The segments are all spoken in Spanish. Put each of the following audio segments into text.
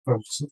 Pues,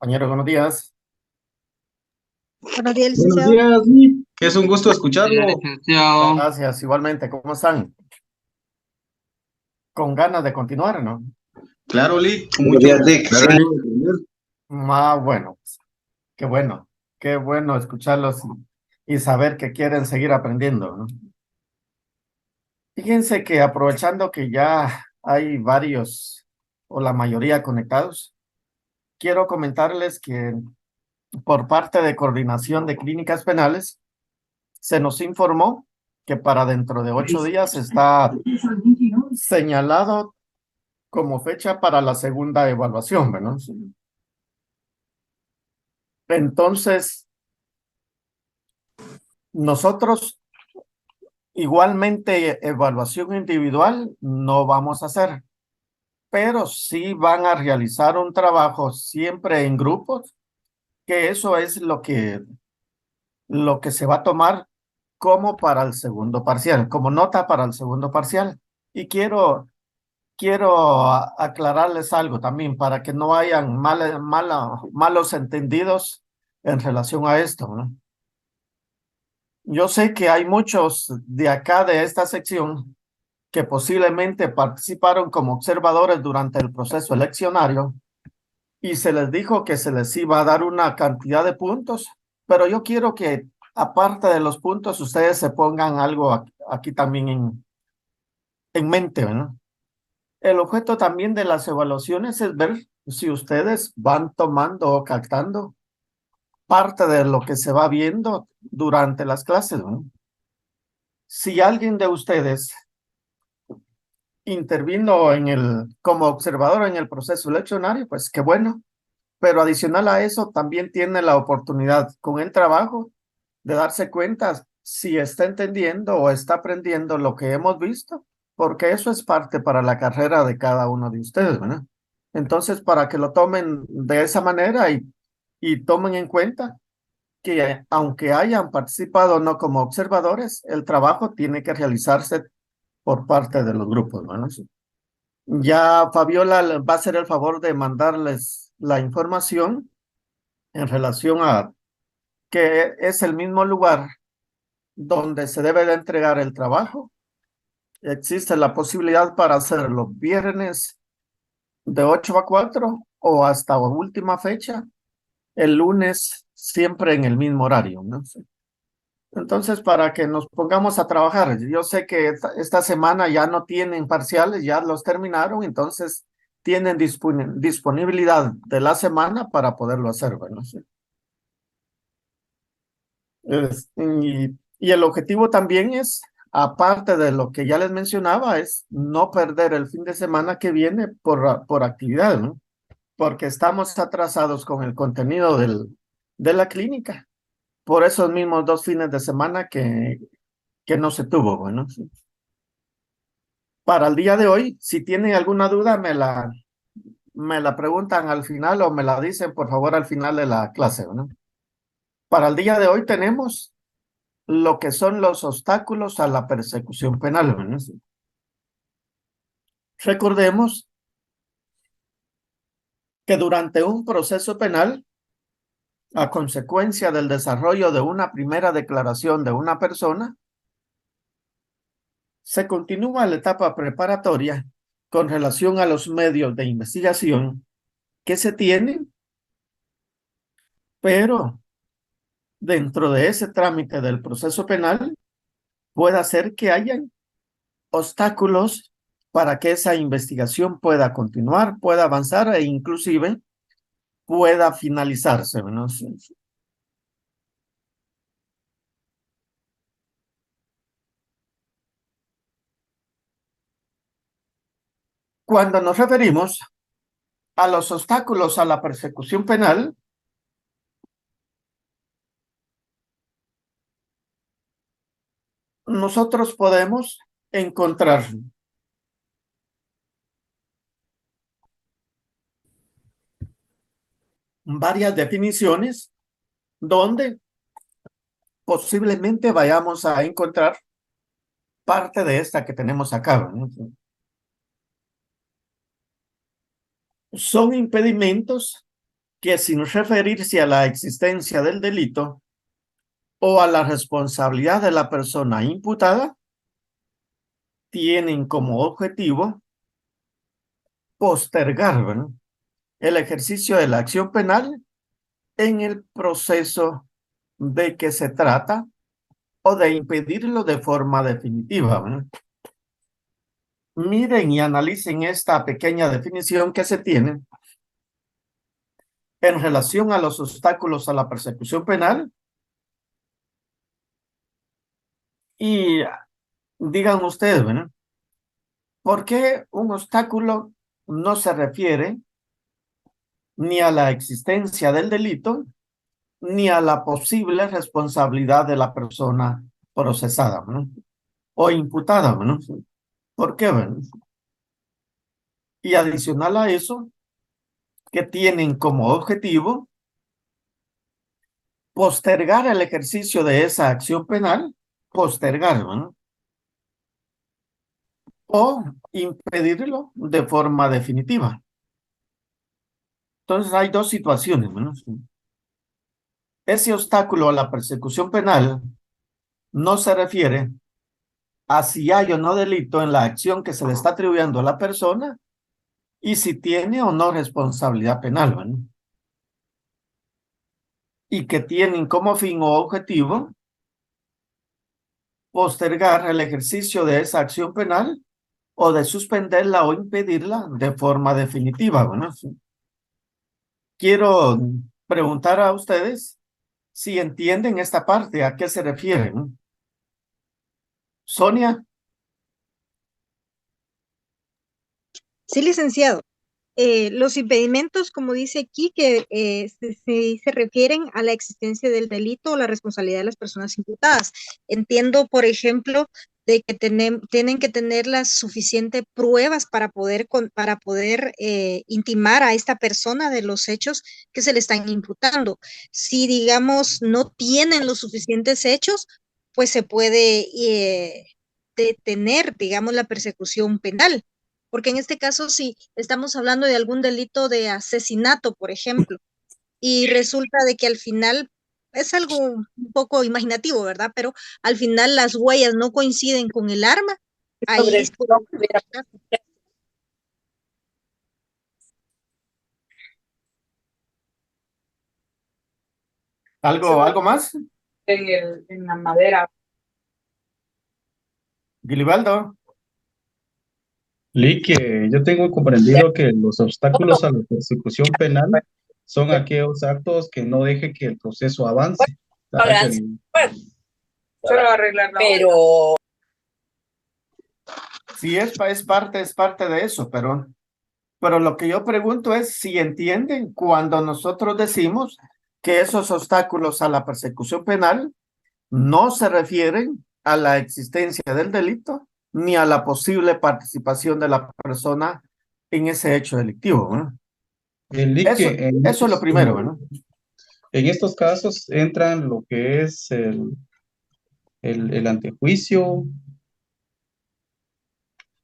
Compañero, buenos días. Buenos días, Buenos licenciado. días, Nick. Es un gusto Días, escucharlo. licenciado. Gracias, igualmente. ¿Cómo están? Con ganas de continuar, ¿no? Claro, Lee, con Buenos mucho días, Dick. deseo de aprender. Bueno, pues, qué bueno. Qué bueno escucharlos y saber que quieren seguir aprendiendo, ¿no? Fíjense que aprovechando que ya hay varios o la mayoría conectados, quiero comentarles que por parte de Coordinación de Clínicas Penales se nos informó que para dentro de 8 días está señalado como fecha para la segunda evaluación, ¿verdad? Entonces, nosotros igualmente evaluación individual no vamos a hacer, pero sí van a realizar un trabajo siempre en grupos, que eso es lo que se va a tomar como para el segundo parcial, como nota para el segundo parcial. Y quiero aclararles algo también para que no hayan malos entendidos en relación a esto, ¿no? Yo sé que hay muchos de acá de esta sección que posiblemente participaron como observadores durante el proceso eleccionario y se les dijo que se les iba a dar una cantidad de puntos, pero yo quiero que aparte de los puntos ustedes se pongan algo aquí también en mente, ¿no? El objeto también de las evaluaciones es ver si ustedes van tomando o captando parte de lo que se va viendo durante las clases, ¿no? Si alguien de ustedes intervino como observador en el proceso eleccionario, pues qué bueno, pero adicional a eso también tiene la oportunidad con el trabajo de darse cuenta si está entendiendo o está aprendiendo lo que hemos visto, porque eso es parte para la carrera de cada uno de ustedes, ¿verdad? Entonces, para que lo tomen de esa manera y tomen en cuenta que aunque hayan participado no como observadores, el trabajo tiene que realizarse por parte de los grupos, ¿no? Ya Fabiola va a hacer el favor de mandarles la información en relación a que es el mismo lugar donde se debe de entregar el trabajo. Existe la posibilidad para hacerlo viernes de 8 a 4 o hasta última fecha, el lunes siempre en el mismo horario, ¿no? Entonces, para que nos pongamos a trabajar, yo sé que esta semana ya no tienen parciales, ya los terminaron, entonces tienen disponibilidad de la semana para poderlo hacer, bueno, sí. Y el objetivo también es, aparte de lo que ya les mencionaba, es no perder el fin de semana que viene por actividad, ¿no? Porque estamos atrasados con el contenido de la clínica, por esos mismos 2 fines de semana que no se tuvo, bueno, sí. Para el día de hoy, si tienen alguna duda, me la preguntan al final o me la dicen, por favor, al final de la clase, ¿no? Para el día de hoy tenemos lo que son los obstáculos a la persecución penal, ¿no? Recordemos que durante un proceso penal, a consecuencia del desarrollo de una primera declaración de una persona, se continúa la etapa preparatoria con relación a los medios de investigación que se tienen, pero dentro de ese trámite del proceso penal puede ser que hayan obstáculos para que esa investigación pueda continuar, pueda avanzar e inclusive pueda finalizarse, ¿no? Cuando nos referimos a los obstáculos a la persecución penal, nosotros podemos encontrar varias definiciones donde posiblemente vayamos a encontrar parte de esta que tenemos acá, ¿no? Son impedimentos que sin referirse a la existencia del delito o a la responsabilidad de la persona imputada, tienen como objetivo postergar, ¿verdad?, el ejercicio de la acción penal en el proceso de que se trata o de impedirlo de forma definitiva, ¿verdad? Miren y analicen esta pequeña definición que se tiene en relación a los obstáculos a la persecución penal y digan ustedes, ¿verdad?, ¿por qué un obstáculo no se refiere ni a la existencia del delito ni a la posible responsabilidad de la persona procesada, ¿no?, o imputada, ¿no? ¿Por qué? ¿Verdad? Y adicional a eso, que tienen como objetivo postergar el ejercicio de esa acción penal, postergar, ¿no?, o impedirlo de forma definitiva. Entonces hay dos situaciones, ¿no? Ese obstáculo a la persecución penal no se refiere a si hay o no delito en la acción que se le está atribuyendo a la persona y si tiene o no responsabilidad penal, ¿no?, y que tienen como fin o objetivo postergar el ejercicio de esa acción penal o de suspenderla o impedirla de forma definitiva, ¿no? Quiero preguntar a ustedes si entienden esta parte, ¿a qué se refieren? Sonia. Sí, licenciado. Los impedimentos, como dice aquí, que se refieren a la existencia del delito o la responsabilidad de las personas imputadas. Entiendo, por ejemplo, de que tienen que tener las suficientes pruebas para poder intimar a esta persona de los hechos que se le están imputando. Si, digamos, no tienen los suficientes hechos, pues se puede detener, digamos, la persecución penal. Porque en este caso, si estamos hablando de algún delito de asesinato, por ejemplo, y resulta de que al final es algo un poco imaginativo, ¿verdad? Pero al final las huellas no coinciden con el arma, ahí es por ¿Algo más? En la madera. Gilibaldo. Lee, que yo tengo comprendido que los obstáculos a la persecución penal son aquellos actos que no dejen que el proceso avance. Solo arreglar pero Sí, es parte de eso, pero lo que yo pregunto es si entienden cuando nosotros decimos que esos obstáculos a la persecución penal no se refieren a la existencia del delito ni a la posible participación de la persona en ese hecho delictivo, ¿no? Lee, Eso, que eso es lo primero, ¿no? en estos casos entran lo que es el antejuicio,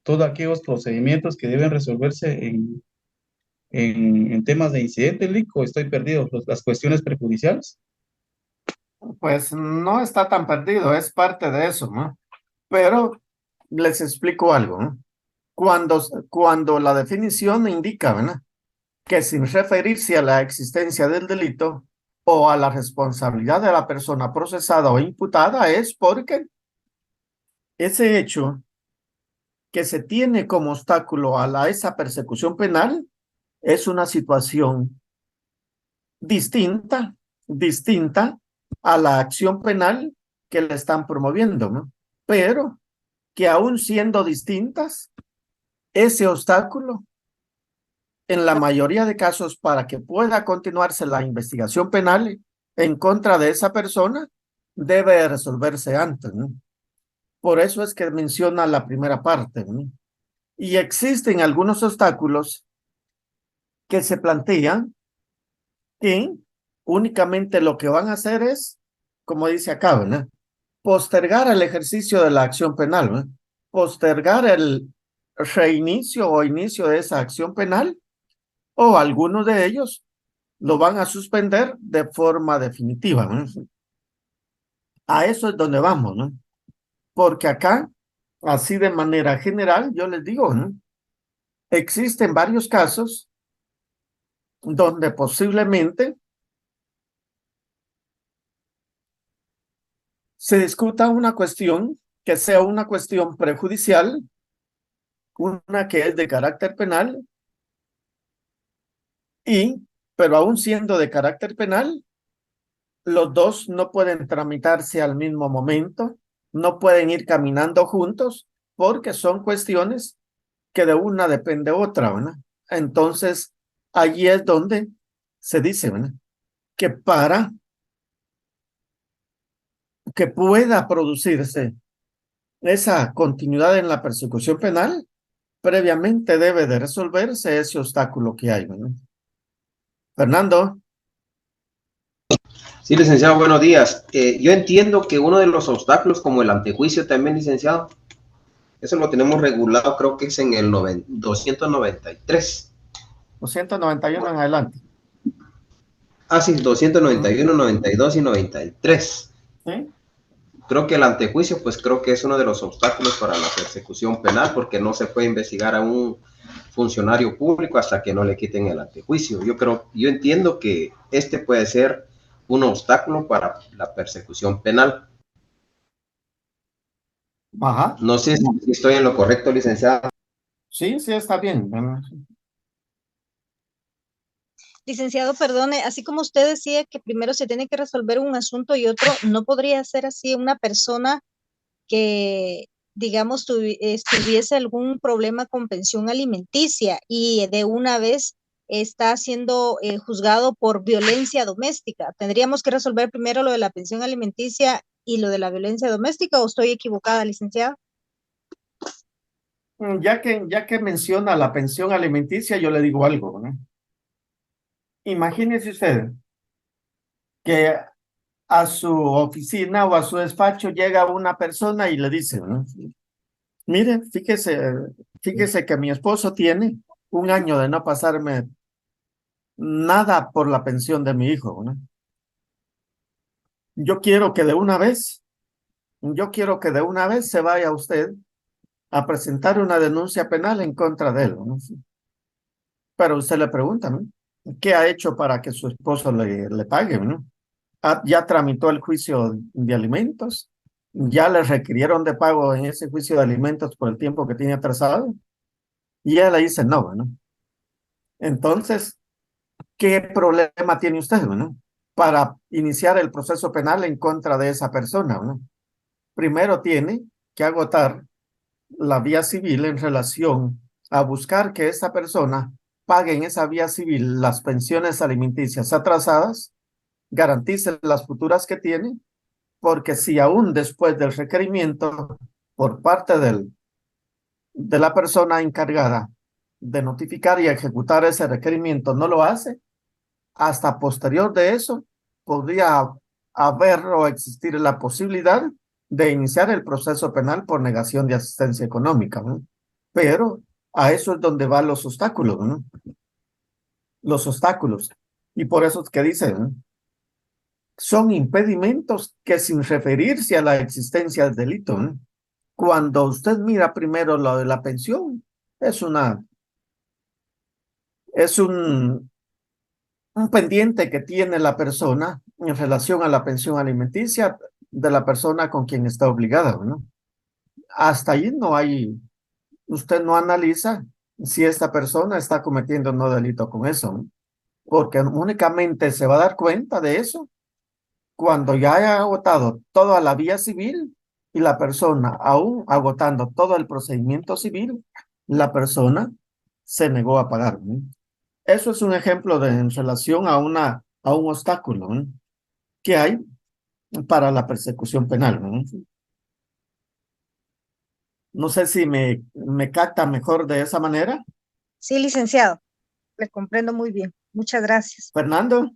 todos aquellos procedimientos que deben resolverse en temas de incidente, Lee, o estoy perdido, las cuestiones prejudiciales. Pues no está tan perdido, es parte de eso, ¿no? Pero les explico algo, ¿no? Cuando la definición indica, ¿verdad?, que sin referirse a la existencia del delito o a la responsabilidad de la persona procesada o imputada es porque ese hecho que se tiene como obstáculo a esa persecución penal es una situación distinta a la acción penal que le están promoviendo, ¿no? Pero que aún siendo distintas, ese obstáculo, en la mayoría de casos, para que pueda continuarse la investigación penal en contra de esa persona, debe resolverse antes, ¿no? Por eso es que menciona la primera parte, ¿no? Y existen algunos obstáculos que se plantean que únicamente lo que van a hacer es, como dice acá, ¿no?, postergar el ejercicio de la acción penal, ¿no?, postergar el reinicio o inicio de esa acción penal, o algunos de ellos lo van a suspender de forma definitiva, ¿no? A eso es donde vamos, ¿no? Porque acá, así de manera general, yo les digo, ¿no? Existen varios casos donde posiblemente se discuta una cuestión que sea una cuestión prejudicial, una que es de carácter penal, pero aún siendo de carácter penal, los dos no pueden tramitarse al mismo momento, no pueden ir caminando juntos, porque son cuestiones que de una depende otra, ¿verdad? Entonces, allí es donde se dice, ¿verdad? Que para que pueda producirse esa continuidad en la persecución penal, previamente debe de resolverse ese obstáculo que hay, ¿verdad? Fernando. Sí, licenciado, buenos días. Yo entiendo que uno de los obstáculos, como el antejuicio también, licenciado, eso lo tenemos regulado, creo que es en el 293. 291 en adelante. Ah, sí, 291, 92 y 93. ¿Sí? Creo que el antejuicio, pues creo que es uno de los obstáculos para la persecución penal, porque no se puede investigar a un funcionario público hasta que no le quiten el antejuicio. Yo entiendo que este puede ser un obstáculo para la persecución penal. Ajá. No sé si estoy en lo correcto, licenciado. Sí, sí, está bien. Licenciado, perdone, así como usted decía que primero se tiene que resolver un asunto y otro, ¿no podría ser así una persona que, digamos, tuviese algún problema con pensión alimenticia y de una vez está siendo juzgado por violencia doméstica? ¿Tendríamos que resolver primero lo de la pensión alimenticia y lo de la violencia doméstica o estoy equivocada, licenciada? Ya que menciona la pensión alimenticia, yo le digo algo, ¿no? Imagínese usted que a su oficina o a su despacho llega una persona y le dice, ¿no? Mire, fíjese que mi esposo tiene 1 año de no pasarme nada por la pensión de mi hijo, ¿no? Yo quiero que de una vez, se vaya usted a presentar una denuncia penal en contra de él, ¿no? Pero usted le pregunta, ¿no? ¿Qué ha hecho para que su esposo le pague, ¿no? Ya tramitó el juicio de alimentos, ya le requirieron de pago en ese juicio de alimentos por el tiempo que tiene atrasado, y ella le dice no, ¿no? Entonces, ¿qué problema tiene usted, ¿no? Para iniciar el proceso penal en contra de esa persona, ¿no? Primero tiene que agotar la vía civil en relación a buscar que esa persona pague en esa vía civil las pensiones alimenticias atrasadas, garantice las futuras que tiene, porque si aún después del requerimiento por parte de la persona encargada de notificar y ejecutar ese requerimiento no lo hace, hasta posterior de eso podría haber o existir la posibilidad de iniciar el proceso penal por negación de asistencia económica, ¿no? Pero a eso es donde van los obstáculos, ¿no? Los obstáculos. Y por eso es que dicen, ¿no? Son impedimentos que sin referirse a la existencia del delito, ¿no? Cuando usted mira primero lo de la pensión, es es un pendiente que tiene la persona en relación a la pensión alimenticia de la persona con quien está obligada, ¿no? Hasta ahí usted no analiza si esta persona está cometiendo no delito con eso, ¿no? Porque únicamente se va a dar cuenta de eso cuando ya haya agotado toda la vía civil y la persona, aún agotando todo el procedimiento civil, la persona se negó a pagar, ¿no? Eso es un ejemplo en relación a un obstáculo, ¿no? Que hay para la persecución penal, ¿no? No sé si me capta mejor de esa manera. Sí, licenciado, le comprendo muy bien. Muchas gracias. Fernando.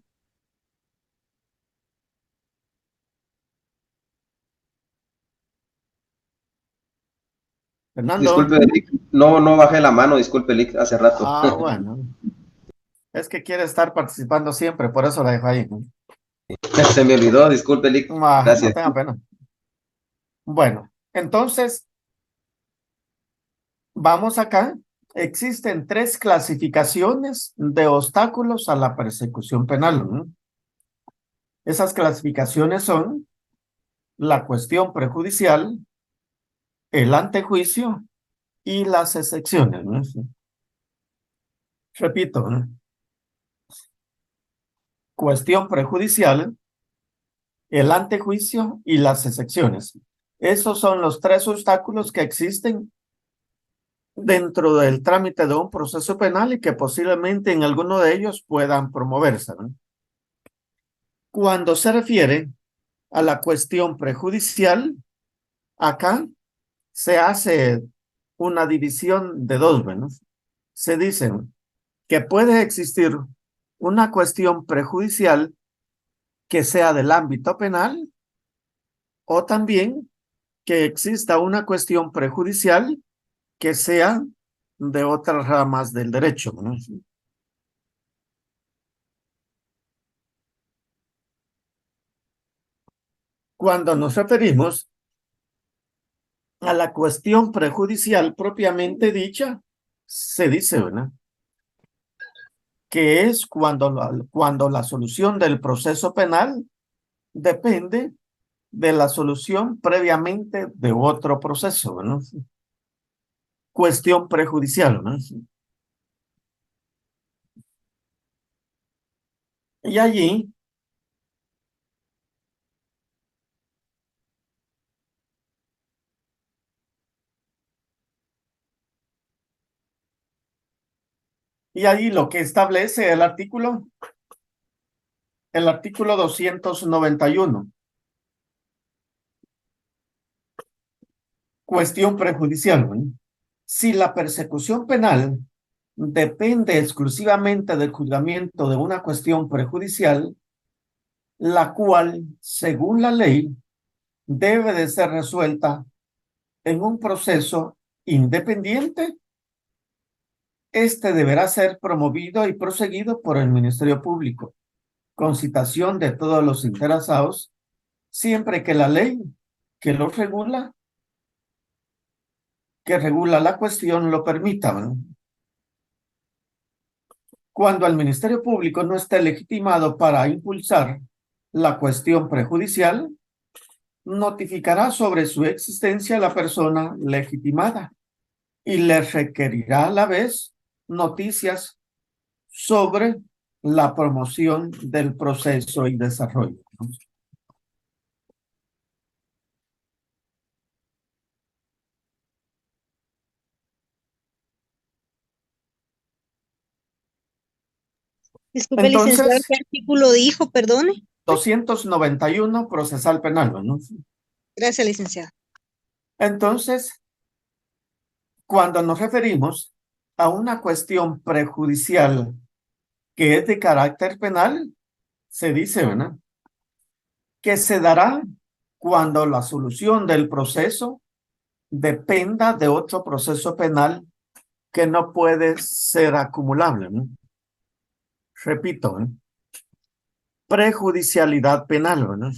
Fernando. Disculpe, Lick, no bajé la mano, disculpe, Lick, hace rato. Bueno. Es que quiere estar participando siempre, por eso la dejo ahí. Se me olvidó, disculpe, Lick. No Gracias. tenga pena. Bueno, entonces, vamos acá. Existen 3 clasificaciones de obstáculos a la persecución penal, ¿no? Esas clasificaciones son la cuestión prejudicial, el antejuicio y las excepciones, ¿no? Repito, ¿no? Cuestión prejudicial, el antejuicio y las excepciones. Esos son los 3 obstáculos que existen dentro del trámite de un proceso penal y que posiblemente en alguno de ellos puedan promoverse, ¿no? Cuando se refiere a la cuestión prejudicial, acá se hace una división de 2, ¿no? Se dice que puede existir una cuestión prejudicial que sea del ámbito penal o también que exista una cuestión prejudicial que sea de otras ramas del derecho, ¿no? Cuando nos referimos a la cuestión prejudicial propiamente dicha, se dice, ¿verdad?, que es cuando la solución del proceso penal depende de la solución previamente de otro proceso, ¿no? Cuestión prejudicial, ¿no? Y allí lo que establece el artículo 291. Cuestión prejudicial, ¿no? Si la persecución penal depende exclusivamente del juzgamiento de una cuestión prejudicial, la cual, según la ley, debe de ser resuelta en un proceso independiente, este deberá ser promovido y proseguido por el Ministerio Público, con citación de todos los interesados, siempre que la ley que regula la cuestión lo permita, ¿no? Cuando el Ministerio Público no esté legitimado para impulsar la cuestión prejudicial, notificará sobre su existencia a la persona legitimada y le requerirá a la vez noticias sobre la promoción del proceso y desarrollo, ¿no? Disculpe, licenciado, Entonces, ¿qué artículo dijo? Perdone. 291 procesal penal, ¿no? Gracias, licenciado. Entonces, cuando nos referimos a una cuestión prejudicial que es de carácter penal, se dice, ¿verdad?, que se dará cuando la solución del proceso dependa de otro proceso penal que no puede ser acumulable, ¿no? Repito, ¿eh? Prejudicialidad penal, ¿no?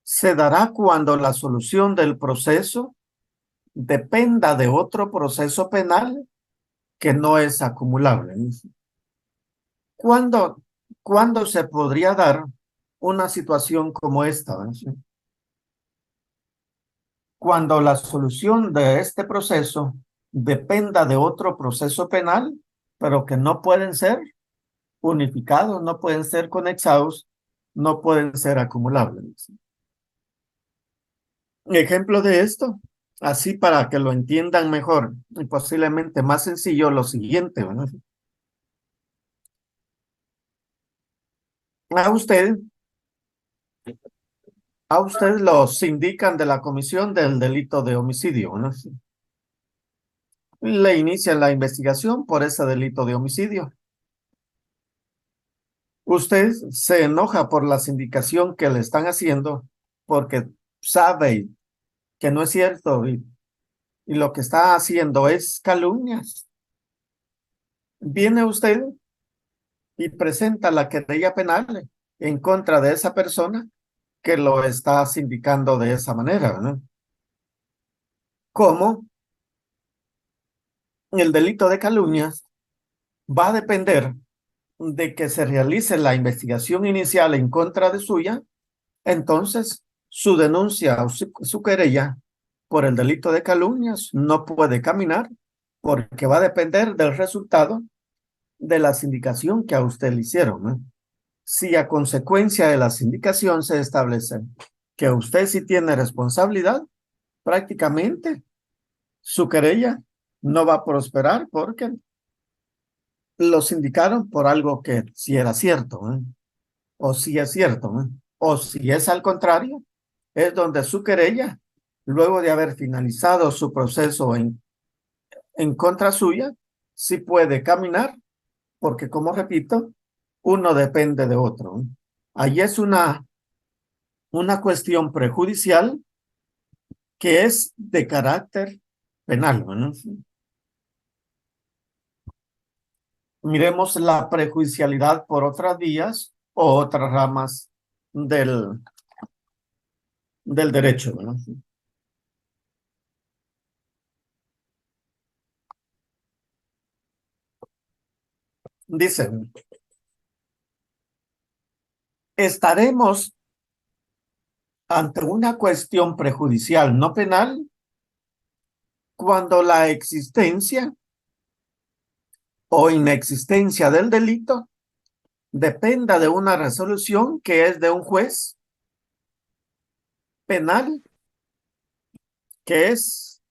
Se dará cuando la solución del proceso dependa de otro proceso penal que no es acumulable, ¿no? ¿Cuándo se podría dar una situación como esta, ¿no? Cuando la solución de este proceso dependa de otro proceso penal, pero que no pueden ser unificados, no pueden ser conexados, no pueden ser acumulables. Ejemplo de esto, así para que lo entiendan mejor y posiblemente más sencillo, lo siguiente, ¿no? A usted los indican de la comisión del delito de homicidio, ¿no? Le inician la investigación por ese delito de homicidio. Usted se enoja por la sindicación que le están haciendo porque sabe que no es cierto y lo que está haciendo es calumnias. Viene usted y presenta la querella penal en contra de esa persona que lo está sindicando de esa manera, ¿no? Como el delito de calumnias va a depender de que se realice la investigación inicial en contra de suya, entonces su denuncia o su querella por el delito de calumnias no puede caminar porque va a depender del resultado de la sindicación que a usted le hicieron, ¿no? Si a consecuencia de la sindicación se establece que usted sí tiene responsabilidad, prácticamente su querella no va a prosperar porque lo sindicaron por algo que sí era cierto, ¿eh? O sí es cierto, ¿eh? O si es al contrario, es donde su querella, luego de haber finalizado su proceso en contra suya, sí puede caminar, porque como repito, uno depende de otro, ¿eh? Ahí es una cuestión prejudicial que es de carácter penal, ¿no? Miremos la prejudicialidad por otras vías o otras ramas del derecho, ¿no? Dice, estaremos ante una cuestión prejudicial no penal cuando la existencia o inexistencia del delito dependa de una resolución que es de un juez penal, que es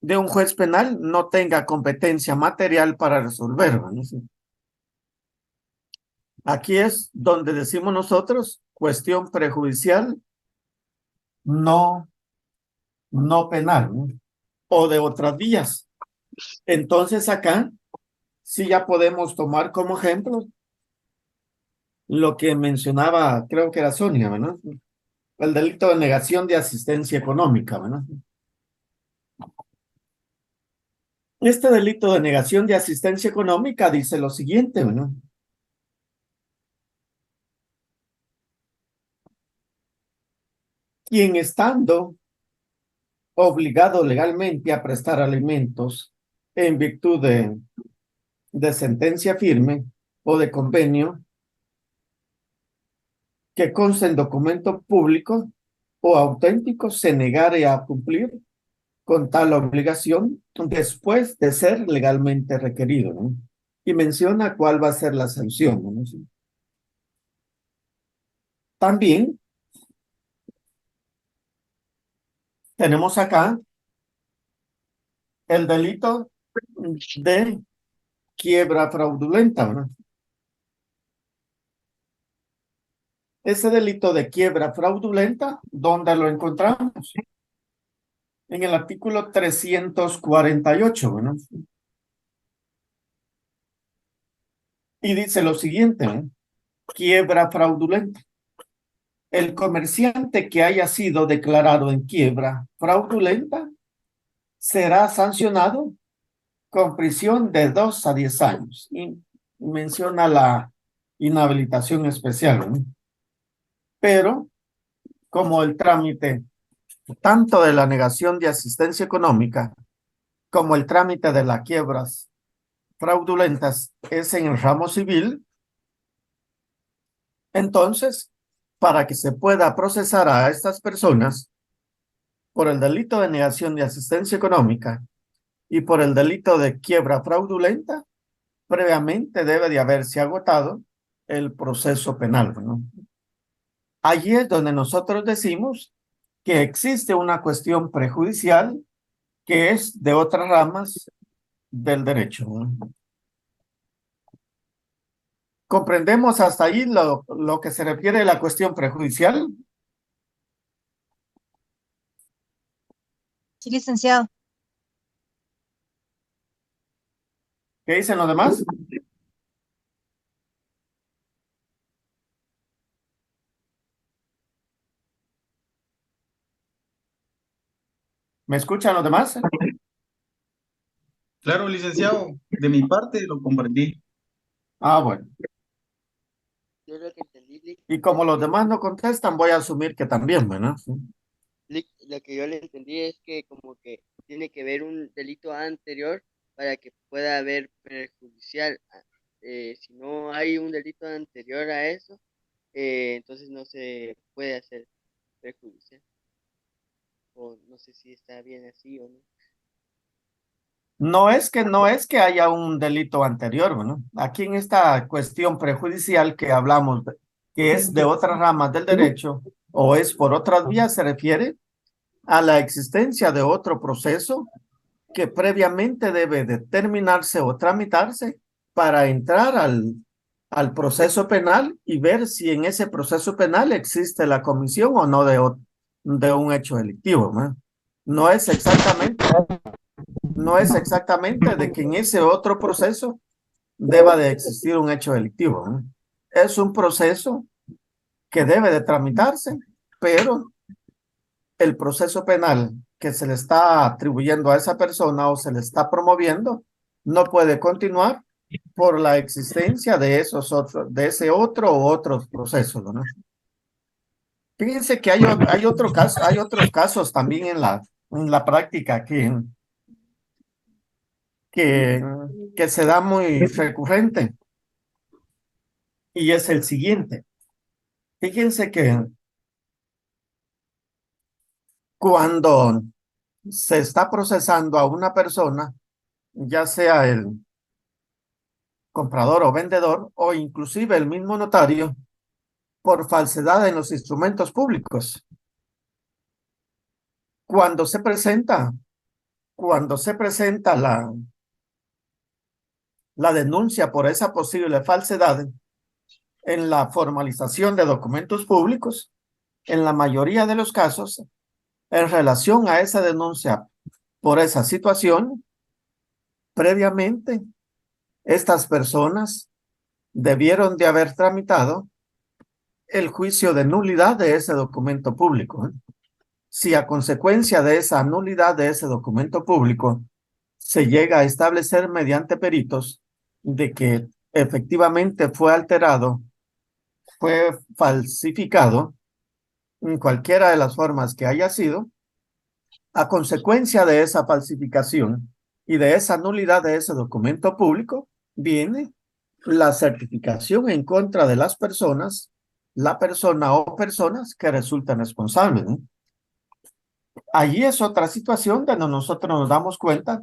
de un juez penal, no tenga competencia material para resolverlo, ¿no? Aquí es donde decimos nosotros cuestión prejudicial no, no penal, ¿no? O de otras vías. Entonces acá sí ya podemos tomar como ejemplo lo que mencionaba, creo que era Sonia, ¿verdad? El delito de negación de asistencia económica, ¿verdad? Este delito de negación de asistencia económica dice lo siguiente, ¿verdad? Quien estando obligado legalmente a prestar alimentos en virtud de sentencia firme o de convenio que conste en documento público o auténtico se negare a cumplir con tal obligación después de ser legalmente requerido, ¿no? Y menciona cuál va a ser la sanción, ¿no? También tenemos acá el delito de quiebra fraudulenta, ¿no? Ese delito de quiebra fraudulenta, ¿dónde lo encontramos? En el artículo 348, ¿no? Y dice lo siguiente, ¿no? Quiebra fraudulenta. El comerciante que haya sido declarado en quiebra fraudulenta será sancionado con prisión de 2 a 10 años. Y menciona la inhabilitación especial, ¿no? Pero como el trámite tanto de la negación de asistencia económica como el trámite de las quiebras fraudulentas es en el ramo civil, entonces, para que se pueda procesar a estas personas por el delito de negación de asistencia económica y por el delito de quiebra fraudulenta, previamente debe de haberse agotado el proceso penal, ¿no? Allí es donde nosotros decimos que existe una cuestión prejudicial que es de otras ramas del derecho, ¿no? ¿Comprendemos hasta ahí lo que se refiere a la cuestión prejudicial? Sí, licenciado. ¿Qué dicen los demás? ¿Me escuchan los demás? Claro, licenciado. de mi parte lo comprendí. Ah, bueno. Yo lo que entendí, Lick, Y como es los que, demás no contestan, voy a asumir que también, ¿verdad? Sí. Lick, lo que yo le entendí es que como que tiene que haber un delito anterior para que pueda haber perjudicial. Si no hay un delito anterior a eso, entonces no se puede hacer perjudicial. O no sé si está bien así o no. No es que haya un delito anterior, ¿no? Aquí en esta cuestión prejudicial que hablamos, que es de otras ramas del derecho o es por otras vías, se refiere a la existencia de otro proceso que previamente debe determinarse o tramitarse para entrar al proceso penal y ver si en ese proceso penal existe la comisión o no de un hecho delictivo, ¿no? No es exactamente no es exactamente de que en ese otro proceso deba de existir un hecho delictivo, ¿no? Es un proceso que debe de tramitarse, pero el proceso penal que se le está atribuyendo a esa persona o se le está promoviendo no puede continuar por la existencia de de ese otro u otros procesos, ¿no? Fíjense que hay otro caso, hay otros casos también en la práctica que, que se da muy recurrente y es el siguiente. Fíjense que cuando se está procesando a una persona, ya sea el comprador o vendedor o inclusive el mismo notario, por falsedad en los instrumentos públicos, cuando se presenta, cuando se presenta la denuncia por esa posible falsedad en la formalización de documentos públicos, en la mayoría de los casos, en relación a esa denuncia por esa situación, previamente estas personas debieron de haber tramitado el juicio de nulidad de ese documento público, ¿eh? Si a consecuencia de esa nulidad de ese documento público se llega a establecer mediante peritos de que efectivamente fue alterado, fue falsificado, en cualquiera de las formas que haya sido, a consecuencia de esa falsificación y de esa nulidad de ese documento público, viene la certificación en contra de las personas, la persona o personas que resultan responsables, ¿no? Allí es otra situación donde nosotros nos damos cuenta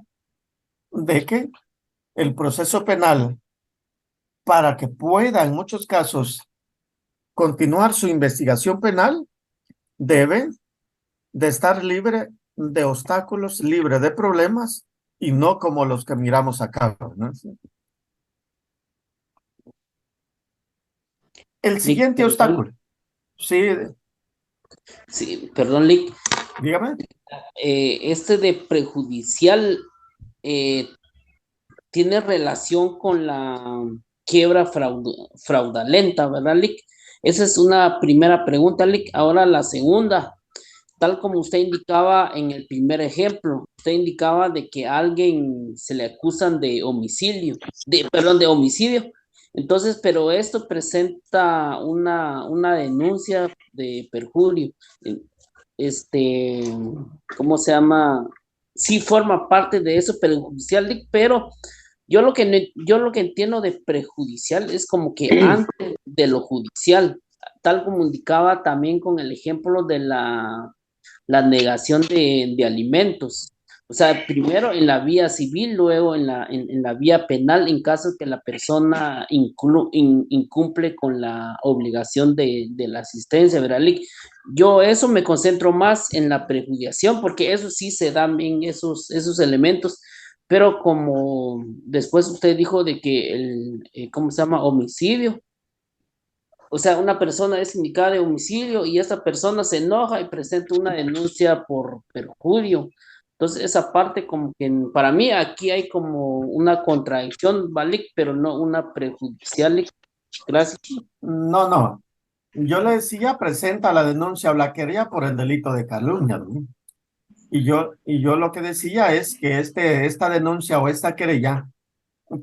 de que el proceso penal, para que pueda en muchos casos continuar su investigación penal, debe de estar libre de obstáculos, libre de problemas y no como los que miramos acá, ¿no? El Lick, siguiente perdón, obstáculo, sí, sí, perdón, Lick, dígame. este de prejudicial eh, tiene relación con la quiebra fraudulenta, ¿verdad, Lick? Esa es una primera pregunta, Lick. Ahora la segunda, tal como usted indicaba en el primer ejemplo, usted indicaba de que a alguien se le acusan de homicidio, perdón, de homicidio. Entonces, pero esto presenta una denuncia de perjurio. Este, ¿Cómo se llama? Sí forma parte de eso perjudicial, pero yo lo que entiendo de prejudicial es como que antes de lo judicial, tal como indicaba también con el ejemplo de la negación de alimentos. O sea, primero en la vía civil, luego en la vía penal, en caso que la persona incumple con la obligación de la asistencia, ¿verdad, Lick? Yo eso me concentro más en la prejudicación, porque eso sí se dan bien esos elementos, pero como después usted dijo de que ¿cómo se llama? Homicidio. O sea, una persona es indicada de homicidio y esa persona se enoja y presenta una denuncia por perjurio. Entonces, esa parte como que para mí aquí hay como una contradicción, ¿vale? Pero no una prejudicial. Gracias. No. Yo le decía, presenta la denuncia o la querella por el delito de calumnia, ¿no? Y yo lo que decía es que esta denuncia o esta querella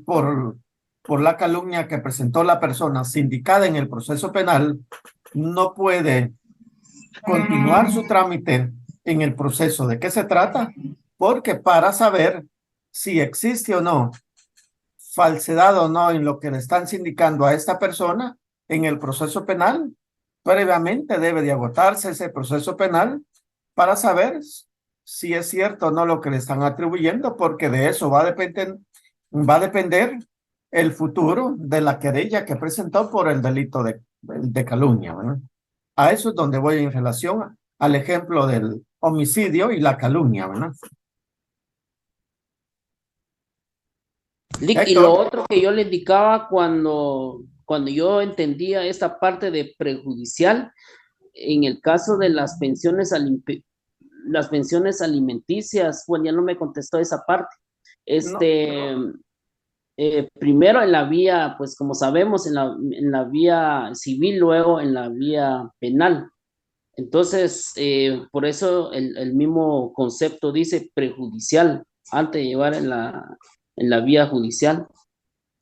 por, por la calumnia que presentó la persona sindicada en el proceso penal, no puede continuar su trámite en el proceso. ¿De qué se trata? Porque para saber si existe o no falsedad o no en lo que le están sindicando a esta persona en el proceso penal, previamente debe de agotarse ese proceso penal para saber si es cierto o no lo que le están atribuyendo, porque de eso va a depender el futuro de la querella que presentó por el delito de calumnia, ¿verdad? A eso es donde voy en relación al ejemplo del homicidio y la calumnia, ¿verdad? Lick, y lo otro que yo le indicaba cuando yo entendía esta parte de prejudicial, en el caso de las pensiones alimenticias, bueno, ya no me contestó esa parte. Primero en la vía, pues como sabemos, en la vía civil, luego en la vía penal. Entonces, por eso el mismo concepto dice prejudicial, antes de llevar en la vía judicial.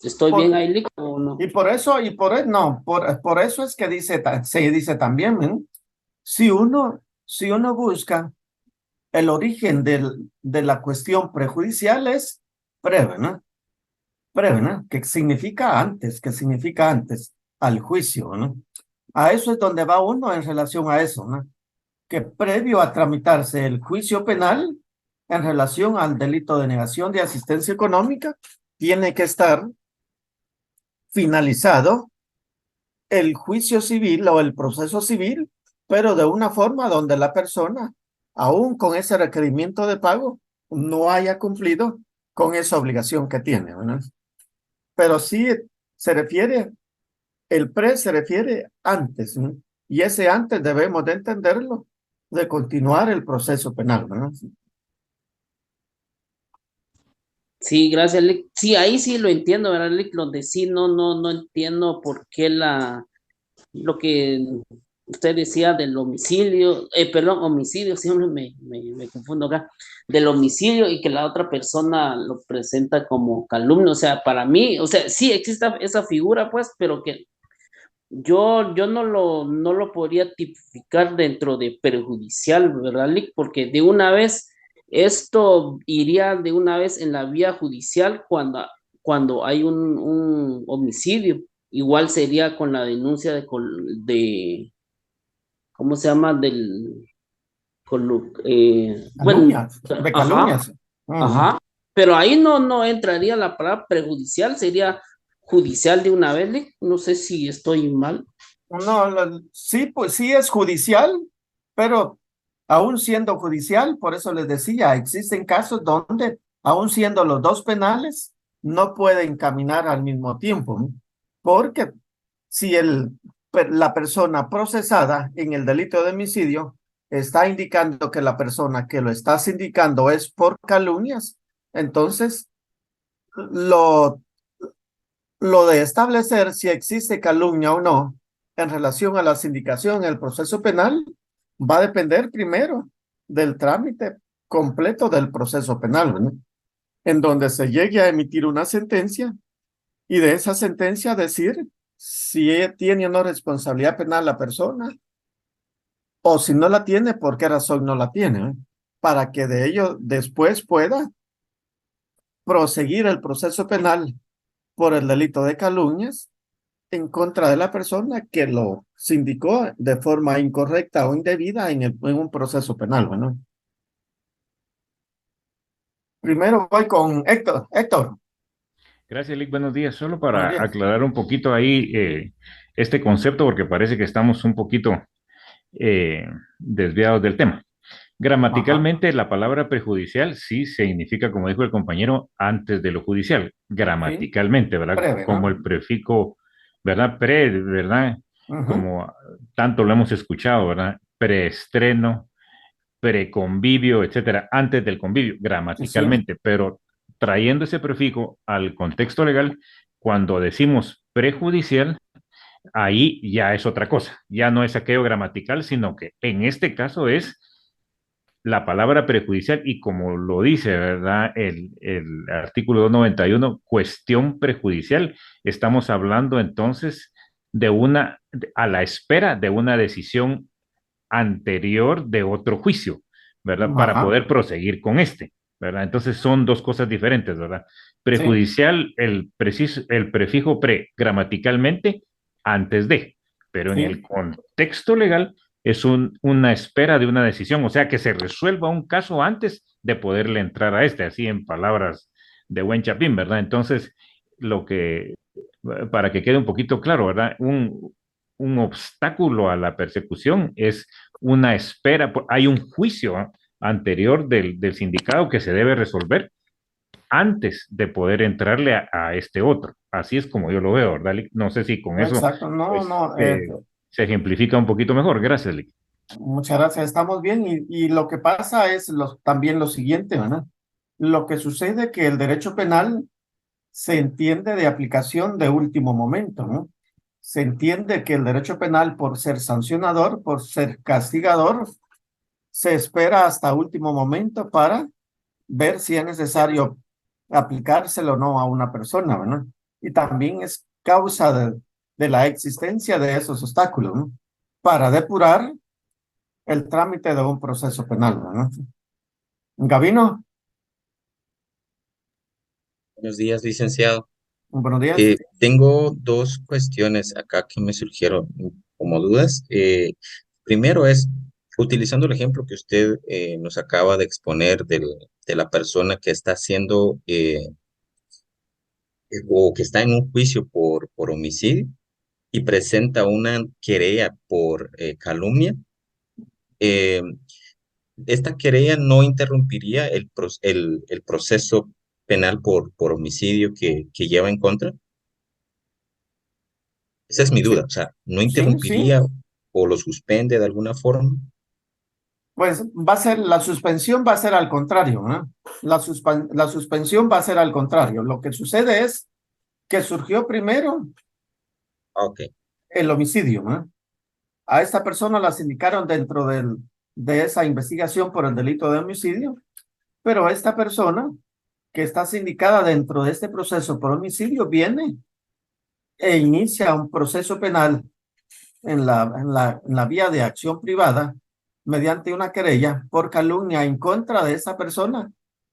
¿Estoy bien ahí, Lick, o no? Por eso es que se dice también, ¿eh? Si uno busca el origen de la cuestión prejudicial es breve, ¿no? Breve, ¿no? Que significa antes al juicio, ¿no? A eso es donde va uno en relación a eso, ¿no? Que previo a tramitarse el juicio penal en relación al delito de negación de asistencia económica, tiene que estar finalizado el juicio civil o el proceso civil, pero de una forma donde la persona, aún con ese requerimiento de pago, no haya cumplido con esa obligación que tiene, ¿verdad? Pero sí se refiere antes, ¿no? Y ese antes debemos de entenderlo, de continuar el proceso penal, ¿verdad? Sí, gracias, Lick. Sí, ahí sí lo entiendo, ¿verdad, Lick? Donde sí no entiendo por qué lo que usted decía del homicidio, homicidio, siempre me confundo acá, del homicidio y que la otra persona lo presenta como calumnia. O sea, para mí, o sea, sí existe esa figura, pues, pero que yo no lo podría tipificar dentro de perjudicial, ¿verdad, Lick? Porque de una vez, esto iría de una vez en la vía judicial cuando hay un homicidio. Igual sería con la denuncia de ¿cómo se llama? Calumnias, de ajá, calumnias. ajá. Pero ahí no entraría la palabra prejudicial, sería judicial de una vez, Lick. No sé si estoy mal. No, sí, pues sí es judicial, pero aún siendo judicial, por eso les decía, existen casos donde, aún siendo los dos penales, no pueden caminar al mismo tiempo, ¿no? Porque si la persona procesada en el delito de homicidio está indicando que la persona que lo está sindicando es por calumnias, entonces lo, lo de establecer si existe calumnia o no en relación a la sindicación en el proceso penal va a depender primero del trámite completo del proceso penal, ¿no? En donde se llegue a emitir una sentencia y de esa sentencia decir si tiene o no responsabilidad penal la persona o si no la tiene, por qué razón no la tiene, ¿eh? Para que de ello después pueda proseguir el proceso penal por el delito de calumnias en contra de la persona que lo sindicó de forma incorrecta o indebida en un proceso penal, ¿no? Primero voy con Héctor. Héctor. Gracias, Lick. Buenos días. Solo Buenos para días. aclarar un poquito ahí este concepto, porque parece que estamos un poquito desviados del tema. Gramaticalmente, la palabra prejudicial sí significa, como dijo el compañero, antes de lo judicial. Gramaticalmente, ¿verdad? Breve, Como ¿no? el prefijo, ¿verdad? ¿Verdad? Ujú. Como tanto lo hemos escuchado, ¿verdad? Preestreno, preconvivio, etcétera, antes del convivio, gramaticalmente, pero trayendo ese prefijo al contexto legal, cuando decimos prejudicial, ahí ya es otra cosa, ya no es aquello gramatical, sino que en este caso es la palabra prejudicial y como lo dice, ¿verdad? El artículo 291, cuestión prejudicial, estamos hablando entonces de a la espera de una decisión anterior de otro juicio, ¿verdad? Para Ajá, poder proseguir con este, ¿verdad? Entonces son dos cosas diferentes, ¿verdad? sí, Prejudicial, el prefijo pre, gramaticalmente, antes de, pero en el sí, contexto legal es una espera de una decisión, o sea, que se resuelva un caso antes de poderle entrar a este, así en palabras de buen chapín, ¿verdad? Entonces, lo que, para que quede un poquito claro, ¿verdad? Un obstáculo a la persecución es una espera, hay un juicio anterior del sindicato que se debe resolver antes de poder entrarle a este otro. Así es como yo lo veo, ¿verdad, Lick? No sé si con eso exacto. No, pues, no, se ejemplifica un poquito mejor. Gracias, Lick. muchas gracias. Estamos bien y lo que pasa es también lo siguiente, ¿verdad? Lo que sucede que el derecho penal se entiende de aplicación de último momento, ¿no? Se entiende que el derecho penal, por ser sancionador, por ser castigador, se espera hasta último momento para ver si es necesario aplicárselo o no a una persona, ¿no? Y también es causa de la existencia de esos obstáculos, ¿no? Para depurar el trámite de un proceso penal, ¿no? Gabino, Buenos días, licenciado. buenos días. Tengo dos cuestiones acá que me surgieron como dudas. Primero es, utilizando el ejemplo que usted nos acaba de exponer de la persona que está haciendo o que está en un juicio por homicidio y presenta una querella por calumnia, eh, esta querella no interrumpiría el proceso penal por homicidio que lleva en contra. Esa es mi Sí, duda, o sea, ¿no sí, sí. interrumpiría o lo suspende de alguna forma? Pues va a ser, la suspensión va a ser al contrario, ¿no? La suspensión va a ser al contrario. Lo que sucede es que surgió primero Ok, el homicidio, ¿no? A esta persona la sindicaron dentro de esa investigación por el delito de homicidio, pero esta persona que está sindicada dentro de este proceso por homicidio viene e inicia un proceso penal en la vía de acción privada mediante una querella por calumnia en contra de esa persona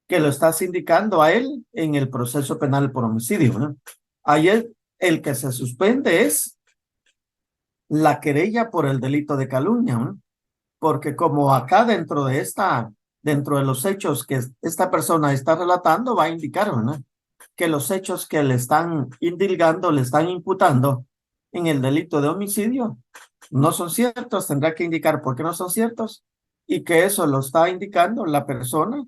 que lo está sindicando a él en el proceso penal por homicidio, ¿no? Ahí el que se suspende es la querella por el delito de calumnia, ¿no? Porque como acá dentro de los hechos que esta persona está relatando, va a indicar, ¿no? Que los hechos que le están indilgando, le están imputando en el delito de homicidio, no son ciertos, tendrá que indicar por qué no son ciertos y que eso lo está indicando la persona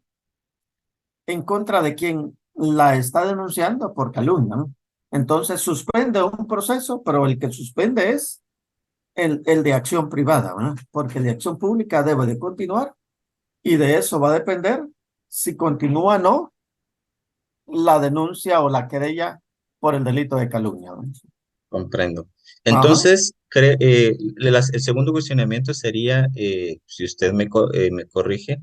en contra de quien la está denunciando por calumnia, ¿no? Entonces suspende un proceso, pero el que suspende es el de acción privada, ¿no? Porque el de acción pública debe de continuar y de eso va a depender si continúa o no la denuncia o la querella por el delito de calumnia, ¿no? comprendo. Ajá. Entonces, el segundo cuestionamiento sería, si usted me corrige,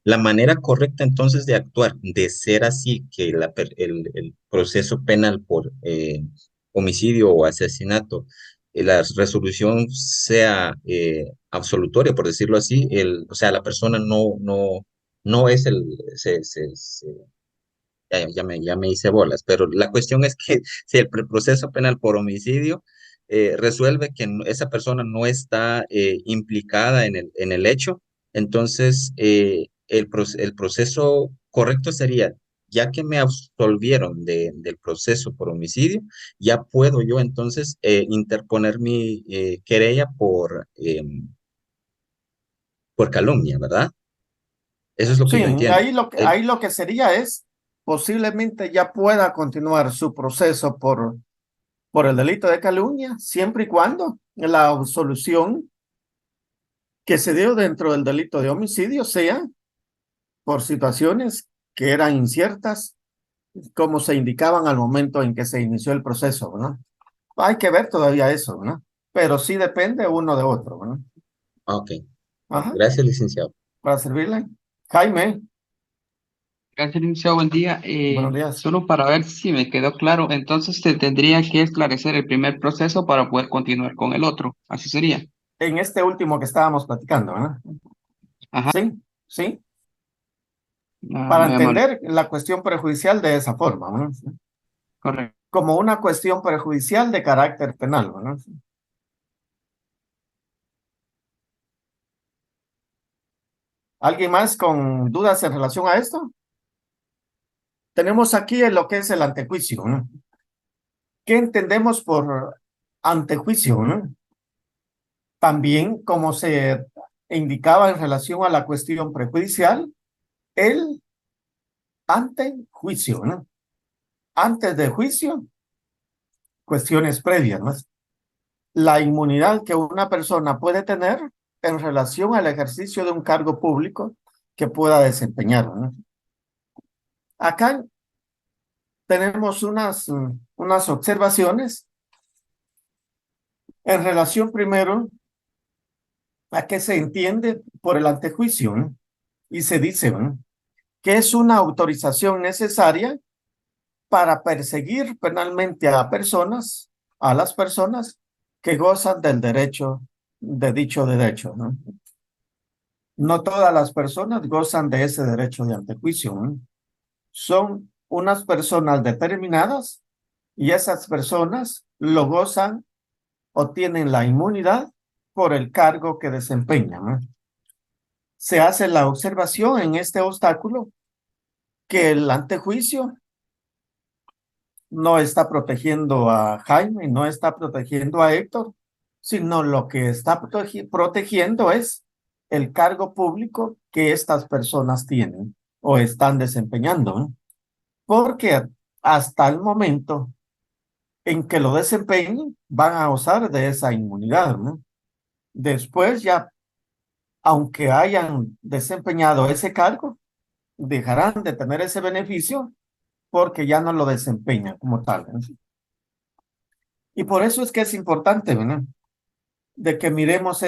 la manera correcta entonces de actuar, de ser así, que el proceso penal por homicidio o asesinato, la resolución sea absolutoria, por decirlo así, o sea, la persona no es ya me hice bolas, pero la cuestión es que si el proceso penal por homicidio resuelve que esa persona no está implicada en el hecho, entonces el proceso correcto sería, ya que me absolvieron del proceso por homicidio, ya puedo yo entonces interponer mi querella por calumnia, ¿verdad? Eso es lo que Sí, yo entiendo. ahí lo que sería es posiblemente ya pueda continuar su proceso por el delito de calumnia, siempre y cuando la absolución que se dio dentro del delito de homicidio sea por situaciones que eran inciertas, como se indicaban al momento en que se inició el proceso, ¿no? Hay que ver todavía eso, ¿no? Pero sí depende uno de otro, ¿no? Ok, Ajá, gracias, licenciado. para servirle. Jaime, Gracias, licenciado. Buen día. buenos días. Solo para ver si me quedó claro, entonces se tendría que esclarecer el primer proceso para poder continuar con el otro. Así sería. En este último que estábamos platicando, ¿verdad? Ajá. Sí, sí. Para Muy amable. entender la cuestión prejudicial de esa forma, ¿verdad? Correcto. Como una cuestión prejudicial de carácter penal, ¿verdad? ¿Alguien más con dudas en relación a esto? Tenemos aquí lo que es el antejuicio, ¿no? ¿Qué entendemos por antejuicio, ¿no? También, como se indicaba en relación a la cuestión prejudicial, el antejuicio, ¿no? Antes de juicio, cuestiones previas, ¿no? La inmunidad que una persona puede tener en relación al ejercicio de un cargo público que pueda desempeñar, ¿no? Acá tenemos unas observaciones en relación primero a qué se entiende por el antejuicio, ¿no? Y se dice, ¿no?, que es una autorización necesaria para perseguir penalmente a las personas que gozan del derecho, de dicho derecho, ¿no? No todas las personas gozan de ese derecho de antejuicio, ¿no? Son unas personas determinadas y esas personas lo gozan o tienen la inmunidad por el cargo que desempeñan, ¿no? Se hace la observación en este obstáculo que el antejuicio no está protegiendo a Jaime, no está protegiendo a Héctor, sino lo que está protegiendo es el cargo público que estas personas tienen o están desempeñando, ¿no? Porque hasta el momento en que lo desempeñen, van a gozar de esa inmunidad, ¿no? Después ya, aunque hayan desempeñado ese cargo, dejarán de tener ese beneficio porque ya no lo desempeñan como tal, ¿no? Y por eso es que es importante, ¿no?, de que miremos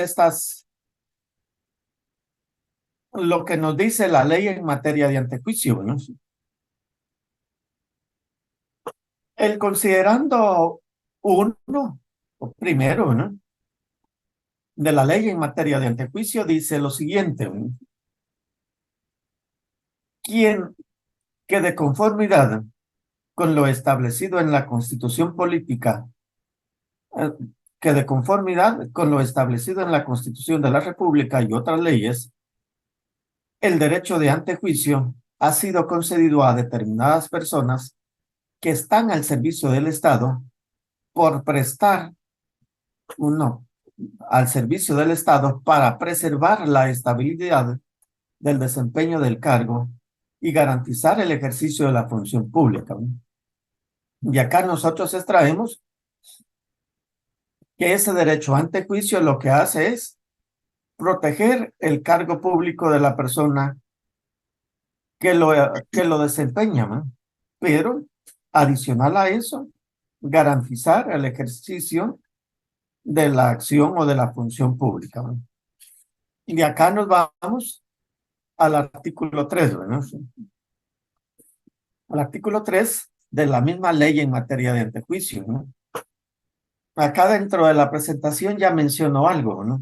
lo que nos dice la ley en materia de antejuicio, ¿no? El considerando uno, o primero, ¿no?, de la ley en materia de antejuicio dice lo siguiente, ¿no? Quien que de conformidad con lo establecido en la Constitución política, que de conformidad con lo establecido en la Constitución de la República y otras leyes, el derecho de antejuicio ha sido concedido a determinadas personas que están al servicio del Estado por prestar al servicio del Estado para preservar la estabilidad del desempeño del cargo y garantizar el ejercicio de la función pública, ¿no? Y acá nosotros extraemos que ese derecho ante juicio lo que hace es proteger el cargo público de la persona que lo desempeña, ¿no? Pero adicional a eso, garantizar el ejercicio de la acción o de la función pública, ¿no? Y de acá nos vamos al artículo 3, ¿no? Al artículo 3 de la misma ley en materia de antejuicio, ¿no? Acá dentro de la presentación ya mencionó algo, ¿no?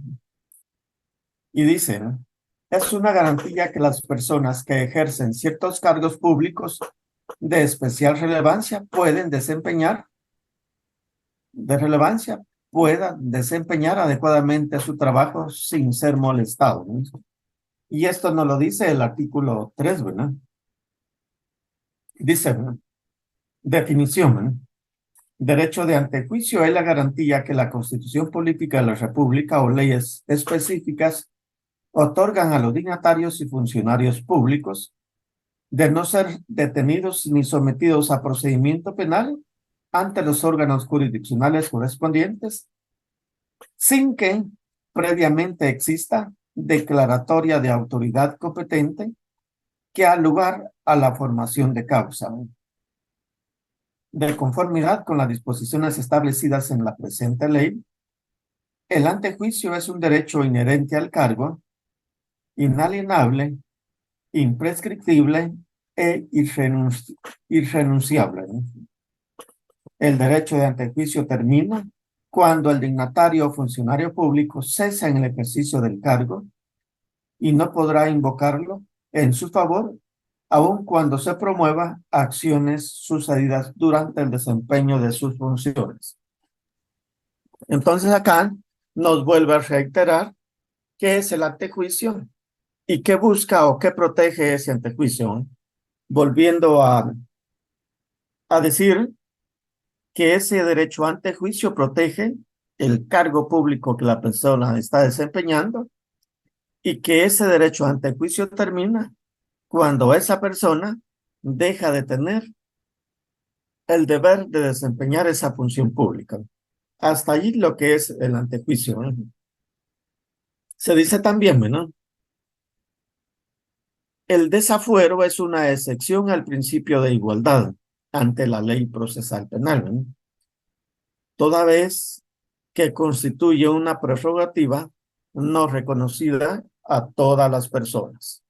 Y dice, ¿no?, es una garantía que las personas que ejercen ciertos cargos públicos de especial relevancia puedan desempeñar adecuadamente su trabajo sin ser molestado, ¿no? Y esto nos lo dice el artículo 3, ¿verdad? Dice, ¿no?, definición, ¿no?, derecho de antejuicio es la garantía que la Constitución Política de la República o leyes específicas otorgan a los dignatarios y funcionarios públicos de no ser detenidos ni sometidos a procedimiento penal ante los órganos jurisdiccionales correspondientes, sin que previamente exista declaratoria de autoridad competente que da lugar a la formación de causa. De conformidad con las disposiciones establecidas en la presente ley, el antejuicio es un derecho inherente al cargo, inalienable imprescriptible e irrenunciable, ¿no? El derecho de antejuicio termina cuando el dignatario o funcionario público cesa en el ejercicio del cargo y no podrá invocarlo en su favor, aun cuando se promueva acciones sucedidas durante el desempeño de sus funciones. Entonces acá nos vuelve a reiterar qué es el antejuicio y qué busca o qué protege ese antejuicio, volviendo a decir que ese derecho ante juicio protege el cargo público que la persona está desempeñando y que ese derecho ante juicio termina cuando esa persona deja de tener el deber de desempeñar esa función pública. Hasta allí lo que es el antejuicio, ¿eh? Se dice también, ¿no? El desafuero es una excepción al principio de igualdad ante la ley procesal penal, ¿no? Toda vez que constituye una prerrogativa no reconocida a todas las personas.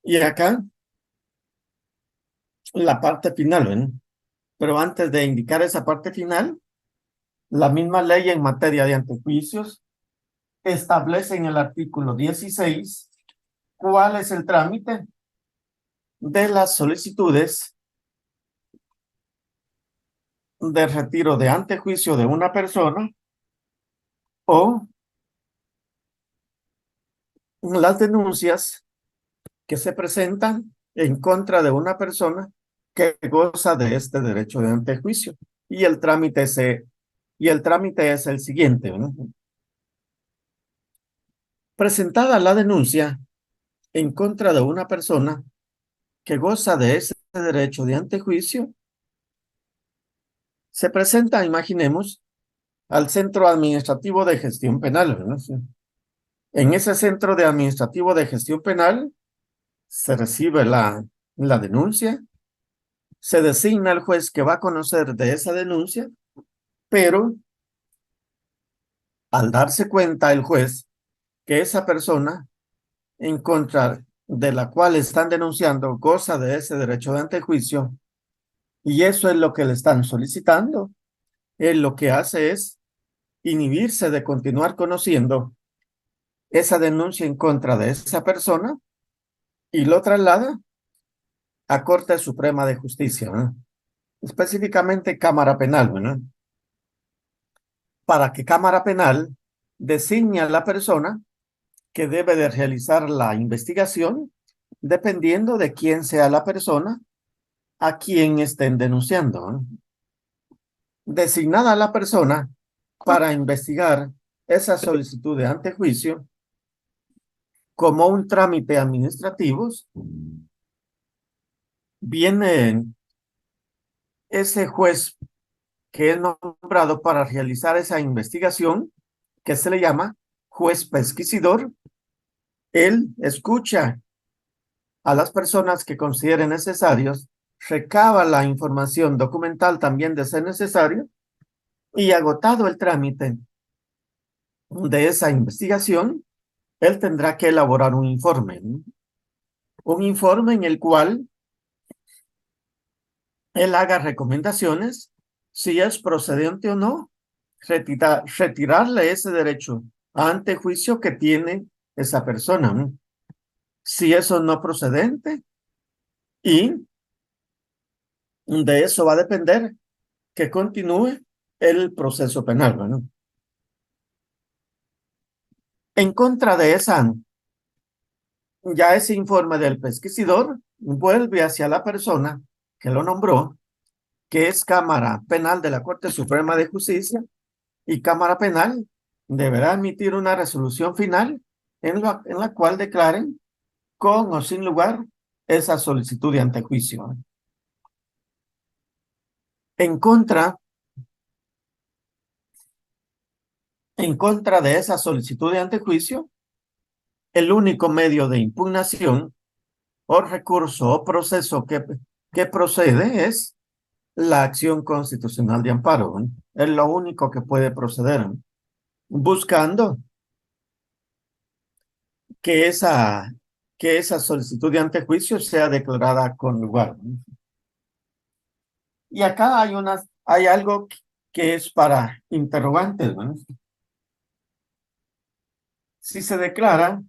Y acá, la parte final, ¿ven? Pero antes de indicar esa parte final, la misma ley en materia de antejuicios establece en el artículo 16 cuál es el trámite de las solicitudes de retiro de antejuicio de una persona o las denuncias que se presentan en contra de una persona que goza de este derecho de antejuicio. Y el trámite es el siguiente, ¿no? Presentada la denuncia en contra de una persona que goza de ese derecho de antejuicio, se presenta, imaginemos, al Centro Administrativo de Gestión Penal, ¿no? En ese Centro de Administrativo de Gestión Penal se recibe la denuncia, se designa el juez que va a conocer de esa denuncia, pero al darse cuenta el juez que esa persona en contra de la cual están denunciando goza de ese derecho de antejuicio, y eso es lo que le están solicitando, él lo que hace es inhibirse de continuar conociendo esa denuncia en contra de esa persona y lo traslada a Corte Suprema de Justicia, ¿no? Específicamente Cámara Penal, ¿no? Para que Cámara Penal designe a la persona que debe de realizar la investigación dependiendo de quién sea la persona a quien estén denunciando, ¿no? Designada la persona para investigar esa solicitud de antejuicio como un trámite administrativo, viene ese juez que es nombrado para realizar esa investigación, que se le llama juez pesquisidor. Él escucha a las personas que considere necesarios, recaba la información documental también de ser necesario, y agotado el trámite de esa investigación, él tendrá que elaborar un informe, ¿no? Un informe en el cual él haga recomendaciones si es procedente o no retirarle ese derecho a antejuicio que tiene esa persona, ¿no? Si eso no es procedente, y de eso va a depender que continúe el proceso penal, ¿no? En contra de ya ese informe del pesquisidor vuelve hacia la persona que lo nombró, que es Cámara Penal de la Corte Suprema de Justicia, y Cámara Penal deberá emitir una resolución final en la cual declaren con o sin lugar esa solicitud de antejuicio. En contra de esa solicitud de antejuicio, el único medio de impugnación o recurso o proceso que procede es la acción constitucional de amparo, ¿no? Es lo único que puede proceder, ¿no? Buscando que esa solicitud de antejuicio sea declarada con lugar. Y acá hay algo que es para interrogantes, ¿no? Si se declara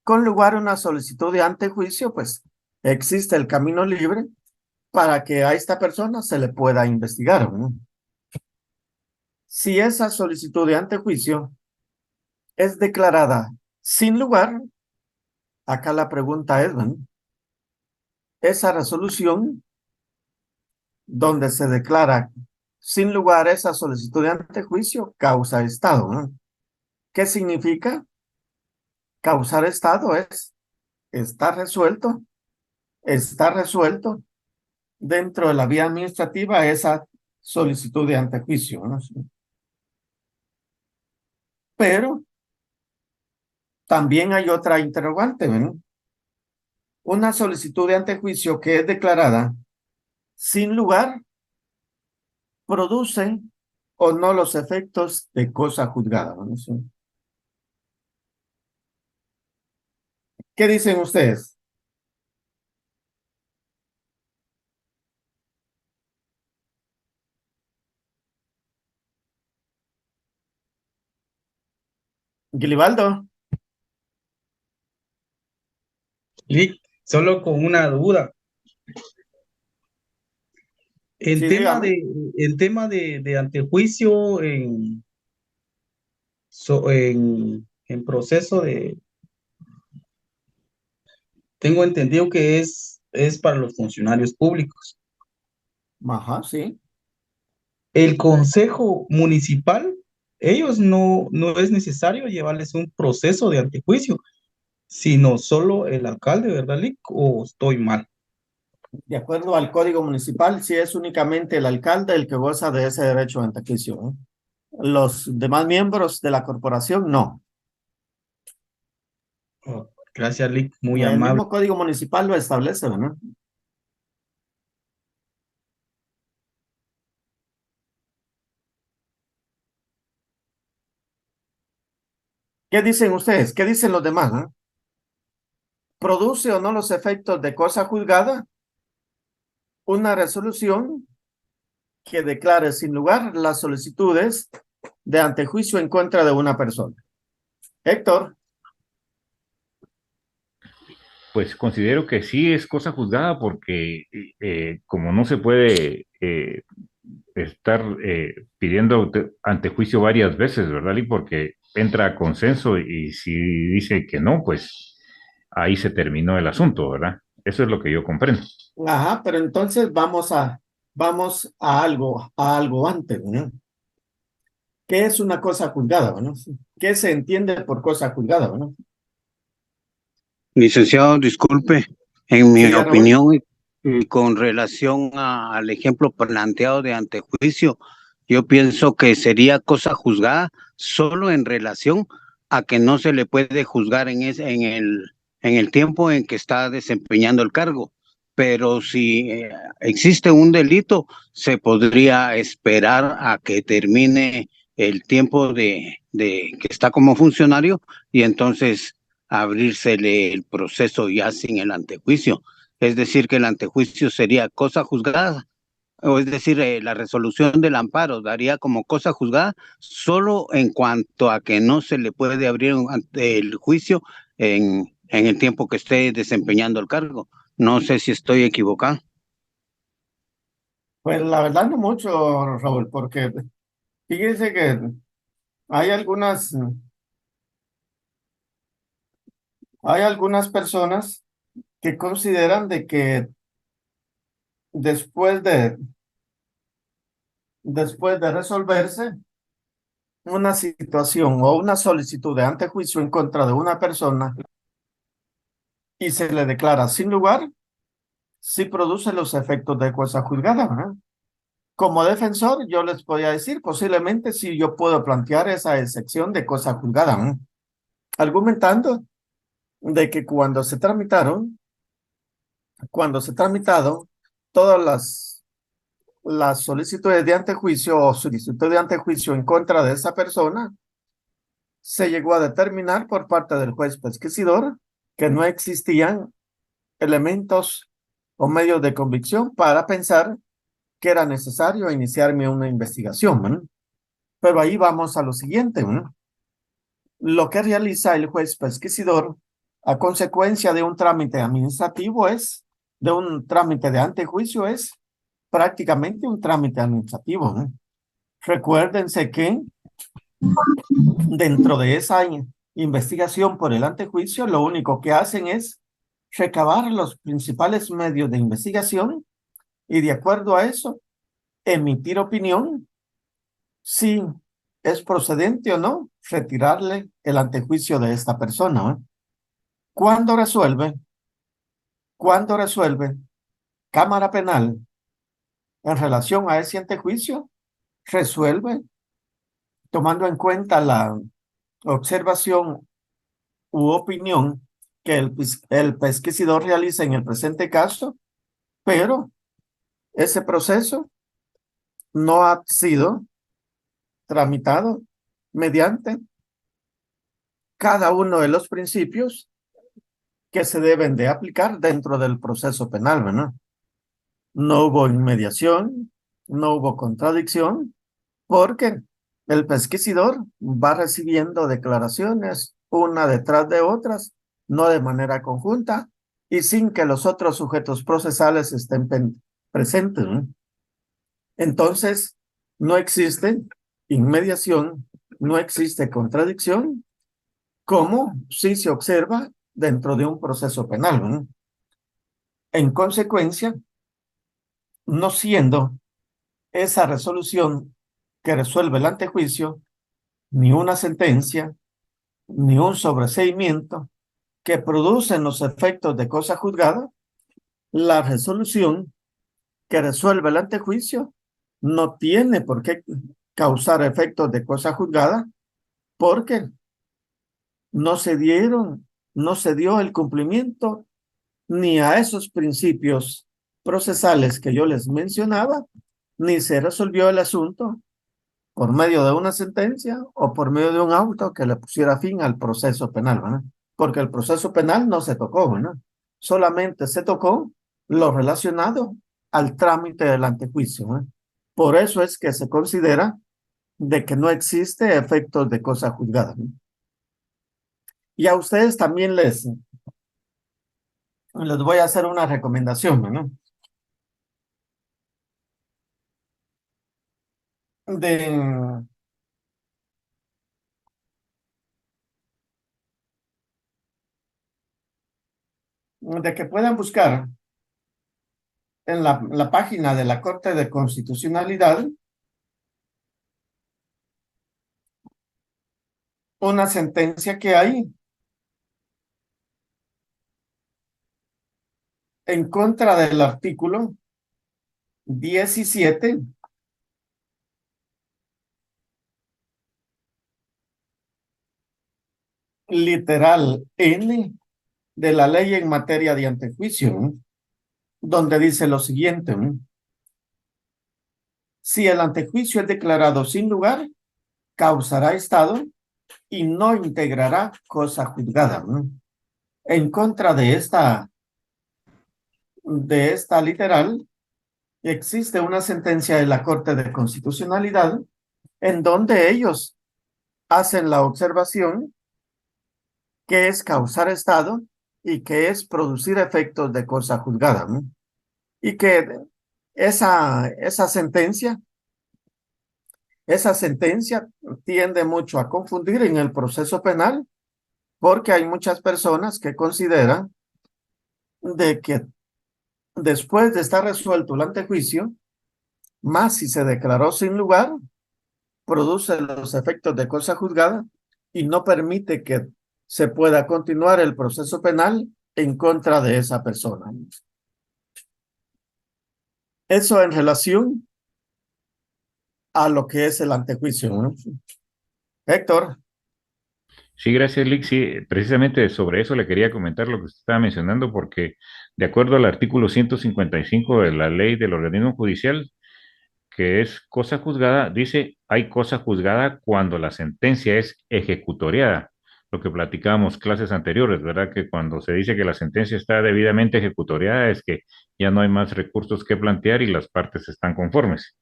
con lugar una solicitud de antejuicio, pues existe el camino libre para que a esta persona se le pueda investigar, ¿no? Si esa solicitud de antejuicio es declarada sin lugar, acá la pregunta es, ¿no? Esa resolución donde se declara sin lugar esa solicitud de antejuicio causa estado, ¿no? ¿Qué significa? Causar estado es está resuelto dentro de la vía administrativa esa solicitud de antejuicio, ¿no? Pero también hay otra interrogante, ¿no? Una solicitud de antejuicio que es declarada sin lugar produce o no los efectos de cosa juzgada, ¿no? ¿Qué dicen ustedes? Gilibaldo. Lick, solo con una duda. En Sí, tema dígame. de antejuicio en proceso tengo entendido que es para los funcionarios públicos. Ajá, sí. El consejo municipal, ellos no es necesario llevarles un proceso de antejuicio, sino solo el alcalde, ¿verdad, Lick? ¿O estoy mal? De acuerdo al Código Municipal, sí es únicamente el alcalde el que goza de ese derecho de antejuicio, ¿no? Los demás miembros de la corporación, no. Oh, gracias, Lick, muy El amable. mismo Código Municipal lo establece, ¿no? ¿Qué dicen ustedes? ¿Qué dicen los demás, no? ¿Produce o no los efectos de cosa juzgada una resolución que declare sin lugar las solicitudes de antejuicio en contra de una persona? Héctor. Pues considero que sí es cosa juzgada porque como no se puede estar pidiendo antejuicio varias veces, ¿verdad? Y porque entra a consenso y si dice que no, pues ahí se terminó el asunto, ¿verdad? Eso es lo que yo comprendo. Ajá, pero entonces vamos a algo antes, ¿no? ¿Qué es una cosa juzgada, no? ¿Qué se entiende por cosa juzgada, no? Licenciado, disculpe, en Sí, mi ya, Raúl. opinión y con relación al ejemplo planteado de antejuicio, yo pienso que sería cosa juzgada solo en relación a que no se le puede juzgar en el tiempo en que está desempeñando el cargo. Pero si existe un delito, se podría esperar a que termine el tiempo de que está como funcionario y entonces abrírsele el proceso ya sin el antejuicio. Es decir, que el antejuicio sería cosa juzgada, o es decir, la resolución del amparo daría como cosa juzgada solo en cuanto a que no se le puede abrir el juicio en el tiempo que esté desempeñando el cargo. No sé si estoy equivocado. Pues la verdad no mucho, Raúl, porque fíjese que hay algunas personas que consideran de que después de, después de resolverse una situación o una solicitud de antejuicio en contra de una persona y se le declara sin lugar, sí produce los efectos de cosa juzgada, ¿verdad? Como defensor, yo les podría decir, posiblemente sí yo puedo plantear esa excepción de cosa juzgada, ¿no? Argumentando de que cuando se tramitaron todas las solicitudes de antejuicio o solicitud de antejuicio en contra de esa persona, se llegó a determinar por parte del juez pesquisidor que no existían elementos o medios de convicción para pensar que era necesario iniciarme una investigación, ¿no? Pero ahí vamos a lo siguiente, ¿no? Lo que realiza el juez pesquisidor a consecuencia de un trámite administrativo de un trámite de antejuicio es prácticamente un trámite administrativo, ¿no? Recuérdense que dentro de esa investigación por el antejuicio, lo único que hacen es recabar los principales medios de investigación y de acuerdo a eso, emitir opinión si es procedente o no retirarle el antejuicio de esta persona, ¿eh? ¿Cuándo resuelve? ¿Cuándo resuelve Cámara Penal en relación a ese antejuicio? Resuelve tomando en cuenta la observación u opinión que el pesquisidor realiza en el presente caso, pero ese proceso no ha sido tramitado mediante cada uno de los principios que se deben de aplicar dentro del proceso penal, ¿verdad? No hubo inmediación, no hubo contradicción, porque el pesquisidor va recibiendo declaraciones una detrás de otras, no de manera conjunta y sin que los otros sujetos procesales estén presentes, ¿no? Entonces, no existe inmediación, no existe contradicción, como sí se observa dentro de un proceso penal, ¿no? En consecuencia, no siendo esa resolución que resuelve el antejuicio, ni una sentencia, ni un sobreseimiento que producen los efectos de cosa juzgada, la resolución que resuelve el antejuicio no tiene por qué causar efectos de cosa juzgada porque no se dio el cumplimiento ni a esos principios procesales que yo les mencionaba, ni se resolvió el asunto por medio de una sentencia o por medio de un auto que le pusiera fin al proceso penal, ¿verdad? Porque el proceso penal no se tocó, ¿verdad? Solamente se tocó lo relacionado al trámite del antejuicio, ¿verdad? Por eso es que se considera de que no existe efectos de cosa juzgada, ¿no? Y a ustedes también les voy a hacer una recomendación, ¿no? De que puedan buscar en la página de la Corte de Constitucionalidad una sentencia que hay en contra del artículo 17 literal N de la ley en materia de antejuicio, ¿no? Donde dice lo siguiente, ¿no? Si el antejuicio es declarado sin lugar, causará estado y no integrará cosa juzgada, ¿no? En contra de esta literal, existe una sentencia de la Corte de Constitucionalidad en donde ellos hacen la observación que es causar estado y que es producir efectos de cosa juzgada, ¿no? Y que esa sentencia tiende mucho a confundir en el proceso penal porque hay muchas personas que consideran de que después de estar resuelto el antejuicio, más si se declaró sin lugar, produce los efectos de cosa juzgada y no permite que se pueda continuar el proceso penal en contra de esa persona. Eso en relación a lo que es el antejuicio, ¿no? Héctor. Sí, gracias, Lick. Sí, precisamente sobre eso le quería comentar lo que usted estaba mencionando, porque de acuerdo al artículo 155 de la ley del organismo judicial, que es cosa juzgada, dice, hay cosa juzgada cuando la sentencia es ejecutoriada. Lo que platicábamos clases anteriores, ¿verdad? Que cuando se dice que la sentencia está debidamente ejecutoriada es que ya no hay más recursos que plantear y las partes están conformes.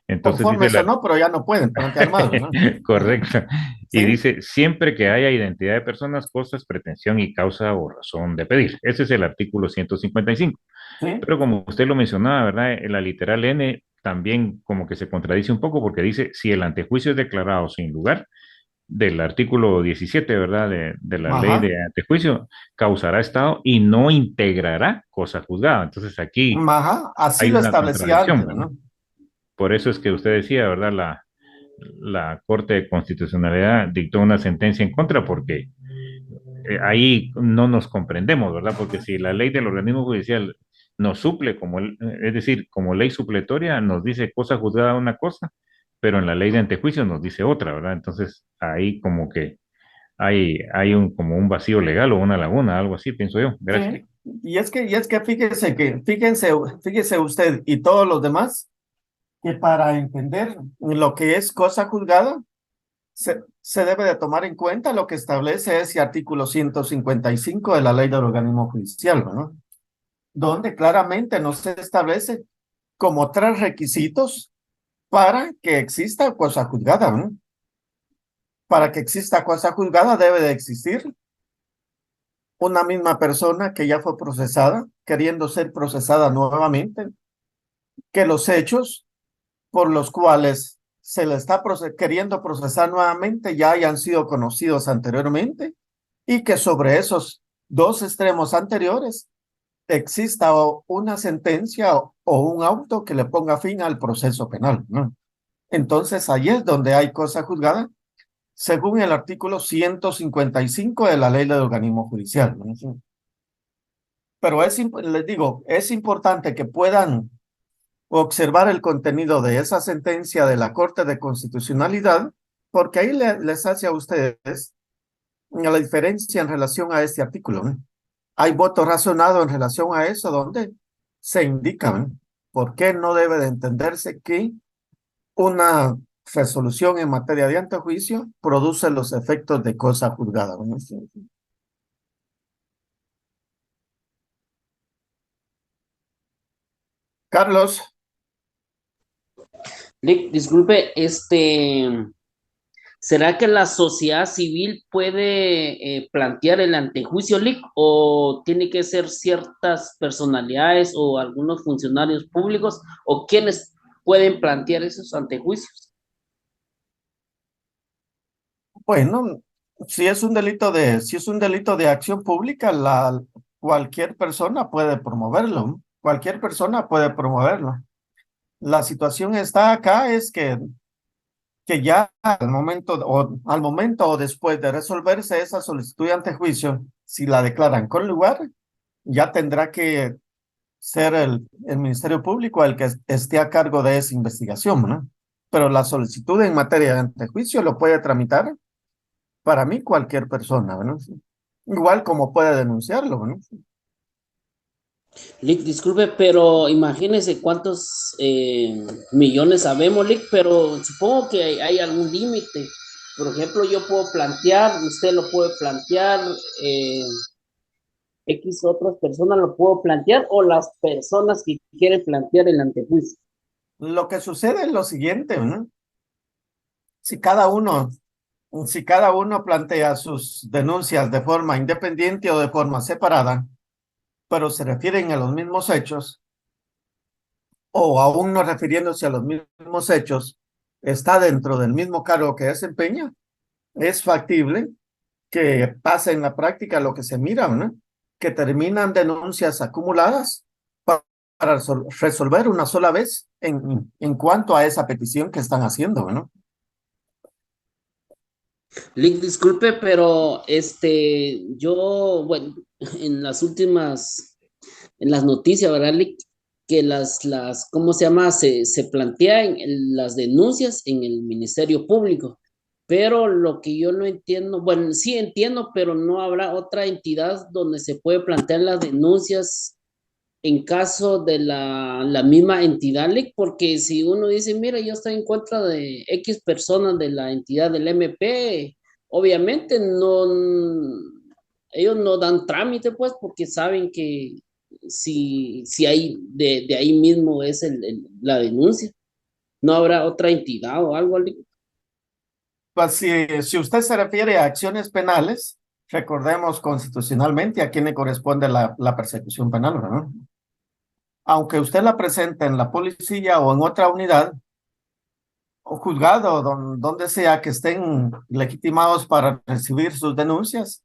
Entonces dice Conformes o la... no, pero ya no pueden plantear más, ¿no? Correcto. Y Sí. dice, siempre que haya identidad de personas, cosas, pretensión y causa o razón de pedir. Ese es el artículo 155. Sí. Pero como usted lo mencionaba, ¿verdad? En la literal N también como que se contradice un poco porque dice, si el antejuicio es declarado sin lugar, del artículo 17, ¿verdad? De la ley Ajá. de antejuicio, causará estado y no integrará cosa juzgada. Entonces aquí Ajá. Así hay lo una establecía contradicción, antes, ¿verdad? ¿no? Por eso es que usted decía, ¿verdad? La Corte de Constitucionalidad dictó una sentencia en contra porque ahí no nos comprendemos, ¿verdad? Porque si la ley del organismo judicial nos suple, es decir, como ley supletoria, nos dice cosa juzgada una cosa, pero en la ley de antejuicio nos dice otra, ¿verdad? Entonces ahí como que hay como un vacío legal o una laguna, algo así, pienso yo. Gracias. Sí. Y es que fíjese usted y todos los demás, que para entender lo que es cosa juzgada, se debe de tomar en cuenta lo que establece ese artículo 155 de la ley del organismo judicial, ¿no? Donde claramente no se establece como tres requisitos para que exista cosa juzgada, ¿no? Para que exista cosa juzgada debe de existir una misma persona que ya fue procesada, queriendo ser procesada nuevamente, que los hechos por los cuales se le está queriendo procesar nuevamente ya hayan sido conocidos anteriormente y que sobre esos dos extremos anteriores exista una sentencia o un auto que le ponga fin al proceso penal, ¿no? Entonces, ahí es donde hay cosa juzgada, según el artículo 155 de la ley del organismo judicial, ¿no? Sí. Pero les digo, es importante que puedan observar el contenido de esa sentencia de la Corte de Constitucionalidad, porque ahí les hace a ustedes la diferencia en relación a este artículo, ¿no? Hay voto razonado en relación a eso, donde se indican por qué no debe de entenderse que una resolución en materia de antejuicio produce los efectos de cosa juzgada, ¿no? Carlos, Lick, disculpe, ¿será que la sociedad civil puede plantear el antejuicio, Lick, o tiene que ser ciertas personalidades o algunos funcionarios públicos o quienes pueden plantear esos antejuicios? bueno, si es un delito de acción pública, cualquier persona puede promoverlo, ¿no? Cualquier persona puede promoverlo. La situación está acá es que ya al momento o después de resolverse esa solicitud de antejuicio, si la declaran con lugar, ya tendrá que ser el Ministerio Público el que esté a cargo de esa investigación, ¿no? Pero la solicitud en materia de antejuicio lo puede tramitar para mí cualquier persona, ¿no? Sí. Igual como puede denunciarlo, ¿no? Lick, disculpe, pero imagínese cuántos millones sabemos, Lick, pero supongo que hay algún límite. Por ejemplo, yo puedo plantear, usted lo puede plantear, X otras personas lo puedo plantear, o las personas que quieren plantear el antejuicio. Lo que sucede es lo siguiente, ¿no? Si cada uno, si cada uno plantea sus denuncias de forma independiente o de forma separada, pero se refieren a los mismos hechos, o aún no refiriéndose a los mismos hechos, está dentro del mismo cargo que desempeña, es factible que pase en la práctica lo que se mira, ¿no? Que terminan denuncias acumuladas para resolver una sola vez en cuanto a esa petición que están haciendo, ¿no? Lick, disculpe, pero yo, bueno, en las últimas, en las noticias, ¿verdad, Lick? Que ¿cómo se llama? Se plantean las denuncias en el Ministerio Público. Pero lo que yo no entiendo, bueno, sí entiendo, pero no habrá otra entidad donde se puede plantear las denuncias en caso de la misma entidad, Lick, porque si uno dice, mira, yo estoy en contra de X personas de la entidad del MP, obviamente ellos no dan trámite, pues, porque saben que si hay, de ahí mismo es la denuncia, no habrá otra entidad o algo, Lick. Pues si usted se refiere a acciones penales, recordemos constitucionalmente a quién le corresponde la persecución penal, ¿verdad? Aunque usted la presente en la policía o en otra unidad o juzgado, donde sea que estén legitimados para recibir sus denuncias,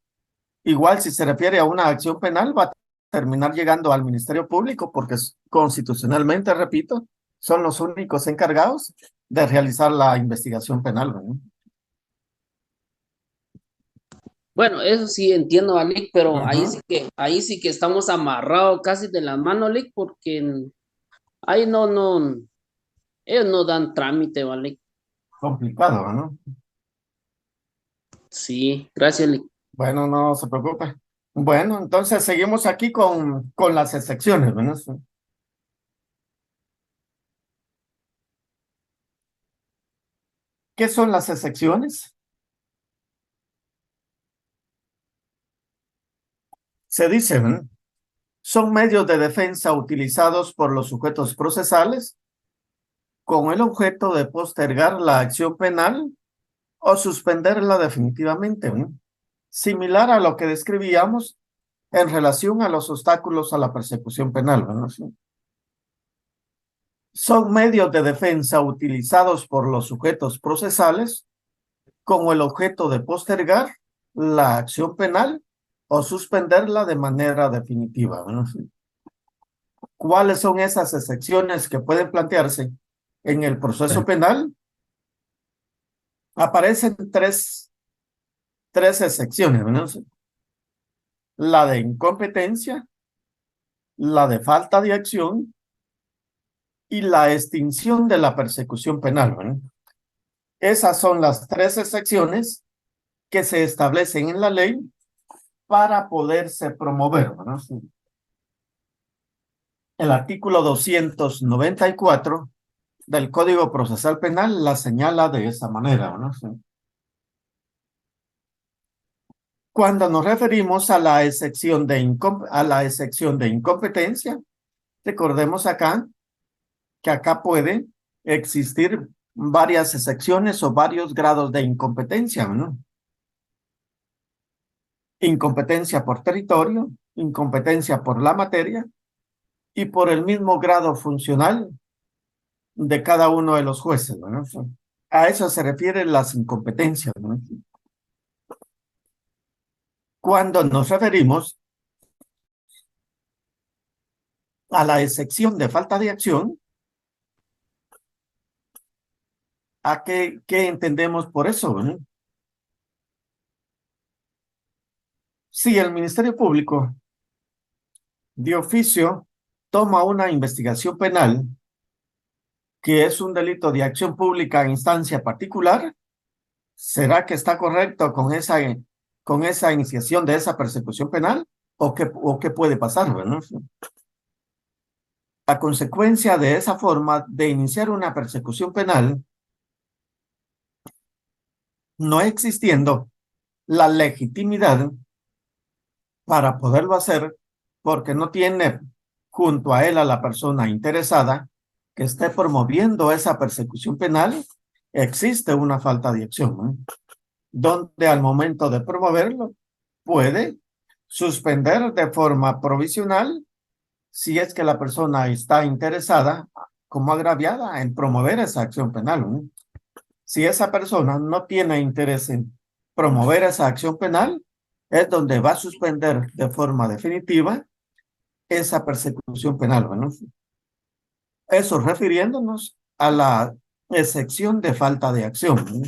igual si se refiere a una acción penal, va a terminar llegando al Ministerio Público porque constitucionalmente, repito, son los únicos encargados de realizar la investigación penal, ¿verdad? Bueno, eso sí entiendo, Lick, pero ahí sí que estamos amarrados casi de las manos, Lick, porque ahí ellos no dan trámite, ¿vale? Complicado, ¿no? Sí, gracias, Lick. Bueno, no se preocupe. Bueno, entonces seguimos aquí con las excepciones, ¿verdad? ¿Qué son las excepciones? Se dice, ¿verdad? Son medios de defensa utilizados por los sujetos procesales con el objeto de postergar la acción penal o suspenderla definitivamente, ¿verdad? Similar a lo que describíamos en relación a los obstáculos a la persecución penal, ¿verdad? Son medios de defensa utilizados por los sujetos procesales con el objeto de postergar la acción penal o suspenderla de manera definitiva, ¿no? ¿Cuáles son esas excepciones que pueden plantearse en el proceso penal? Aparecen tres excepciones, ¿no? La de incompetencia, la de falta de acción y la extinción de la persecución penal, ¿no? Esas son las tres excepciones que se establecen en la ley para poderse promover, ¿no? El artículo 294 del Código Procesal Penal la señala de esa manera, ¿no? Cuando nos referimos a la excepción de incompetencia, recordemos que acá puede existir varias excepciones o varios grados de incompetencia, ¿no? Incompetencia por territorio, incompetencia por la materia y por el mismo grado funcional de cada uno de los jueces, ¿no? A eso se refieren las incompetencias, ¿no? Cuando nos referimos a la excepción de falta de acción, ¿a qué entendemos por eso, ¿no? Si el Ministerio Público de oficio toma una investigación penal que es un delito de acción pública en instancia particular, ¿será que está correcto con esa iniciación de esa persecución penal? ¿O qué puede pasar, ¿no? A consecuencia de esa forma de iniciar una persecución penal, no existiendo la legitimidad para poderlo hacer, porque no tiene junto a él a la persona interesada que esté promoviendo esa persecución penal, existe una falta de acción, ¿no? Donde al momento de promoverlo puede suspender de forma provisional si es que la persona está interesada como agraviada en promover esa acción penal, ¿no? Si esa persona no tiene interés en promover esa acción penal, es donde va a suspender de forma definitiva esa persecución penal, ¿no? Eso refiriéndonos a la excepción de falta de acción, ¿no?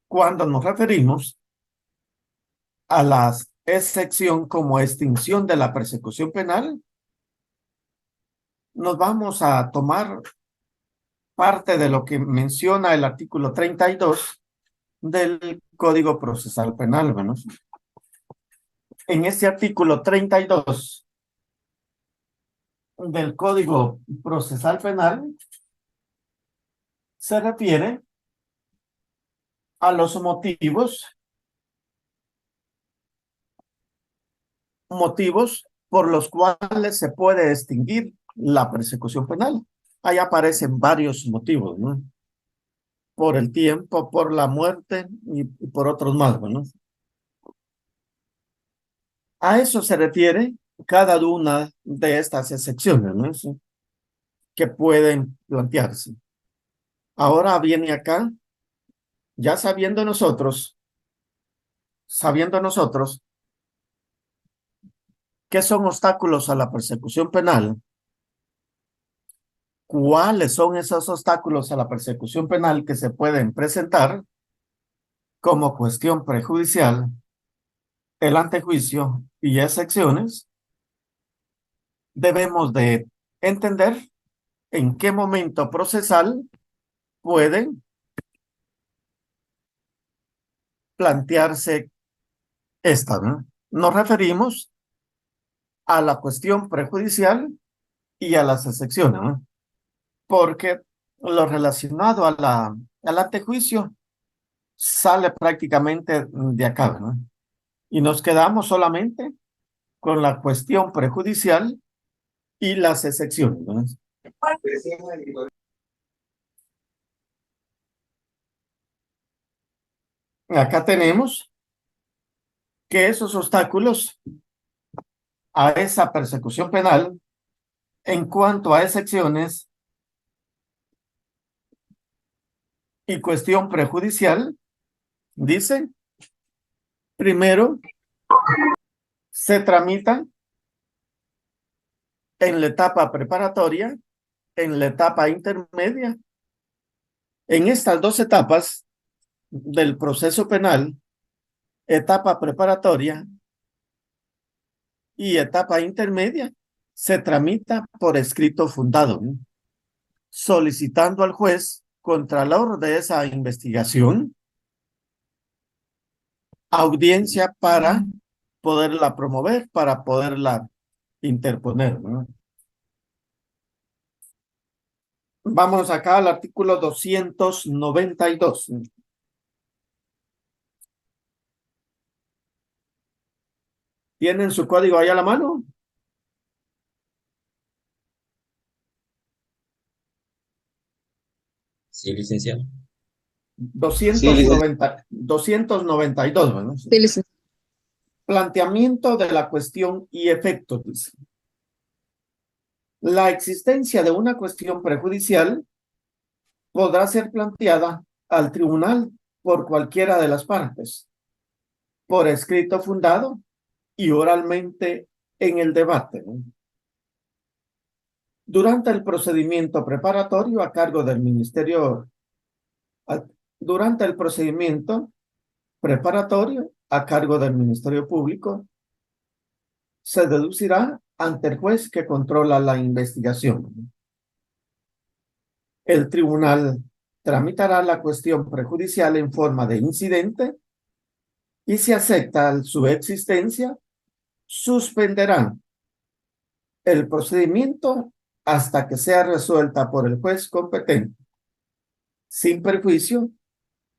Cuando nos referimos a la excepción como extinción de la persecución penal, nos vamos a tomar parte de lo que menciona el artículo 32 del Código Procesal Penal, ¿no? En este artículo 32 del Código Procesal Penal se refiere a los motivos por los cuales se puede extinguir la persecución penal. Ahí aparecen varios motivos, ¿no? Por el tiempo, por la muerte y por otros más, ¿no? A eso se refiere cada una de estas excepciones, ¿no? Sí, que pueden plantearse. Ahora viene acá, ya sabiendo nosotros qué son obstáculos a la persecución penal, cuáles son esos obstáculos a la persecución penal que se pueden presentar como cuestión prejudicial, el antejuicio y excepciones, debemos de entender en qué momento procesal pueden plantearse estas, ¿no? Nos referimos a la cuestión prejudicial y a las excepciones, ¿no? Porque lo relacionado al antejuicio sale prácticamente de acá, ¿no? Y nos quedamos solamente con la cuestión prejudicial y las excepciones, ¿no? Acá tenemos que esos obstáculos a esa persecución penal, en cuanto a excepciones y cuestión prejudicial, dice, primero, se tramitan en la etapa preparatoria, en la etapa intermedia. En estas dos etapas del proceso penal, etapa preparatoria y etapa intermedia, se tramita por escrito fundado, ¿no? Solicitando al juez contralor de esa investigación audiencia para poderla promover, para poderla interponer, ¿no? Vamos acá al artículo 292. ¿Tienen su código ahí a la mano? Sí, licenciado. 292, ¿no? Sí, licenciado. Planteamiento de la cuestión y efectos, dice. La existencia de una cuestión prejudicial podrá ser planteada al tribunal por cualquiera de las partes, por escrito fundado y oralmente en el debate, ¿no? Durante el procedimiento preparatorio a cargo del Ministerio, durante el procedimiento preparatorio a cargo del Ministerio Público, se deducirá ante el juez que controla la investigación. El tribunal tramitará la cuestión prejudicial en forma de incidente y si acepta su existencia, suspenderá el procedimiento hasta que sea resuelta por el juez competente, sin perjuicio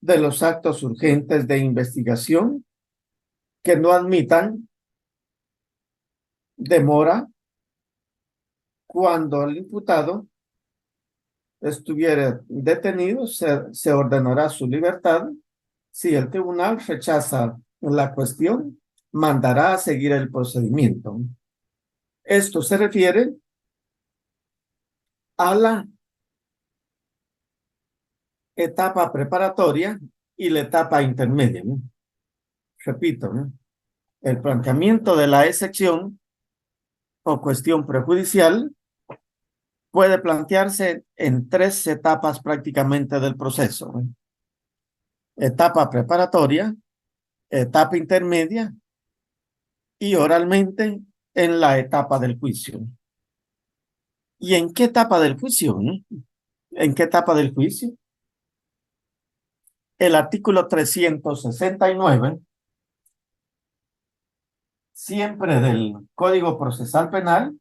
de los actos urgentes de investigación que no admitan demora cuando el imputado estuviera detenido, se ordenará su libertad. Si el tribunal rechaza la cuestión, mandará a seguir el procedimiento. Esto se refiere a la etapa preparatoria y la etapa intermedia, ¿no? Repito, ¿no? El planteamiento de la excepción o cuestión prejudicial puede plantearse en tres etapas prácticamente del proceso, ¿no? Etapa preparatoria, etapa intermedia y oralmente en la etapa del juicio. ¿Y en qué etapa del juicio, no? ¿En qué etapa del juicio? El artículo 369, siempre del Código Procesal Penal,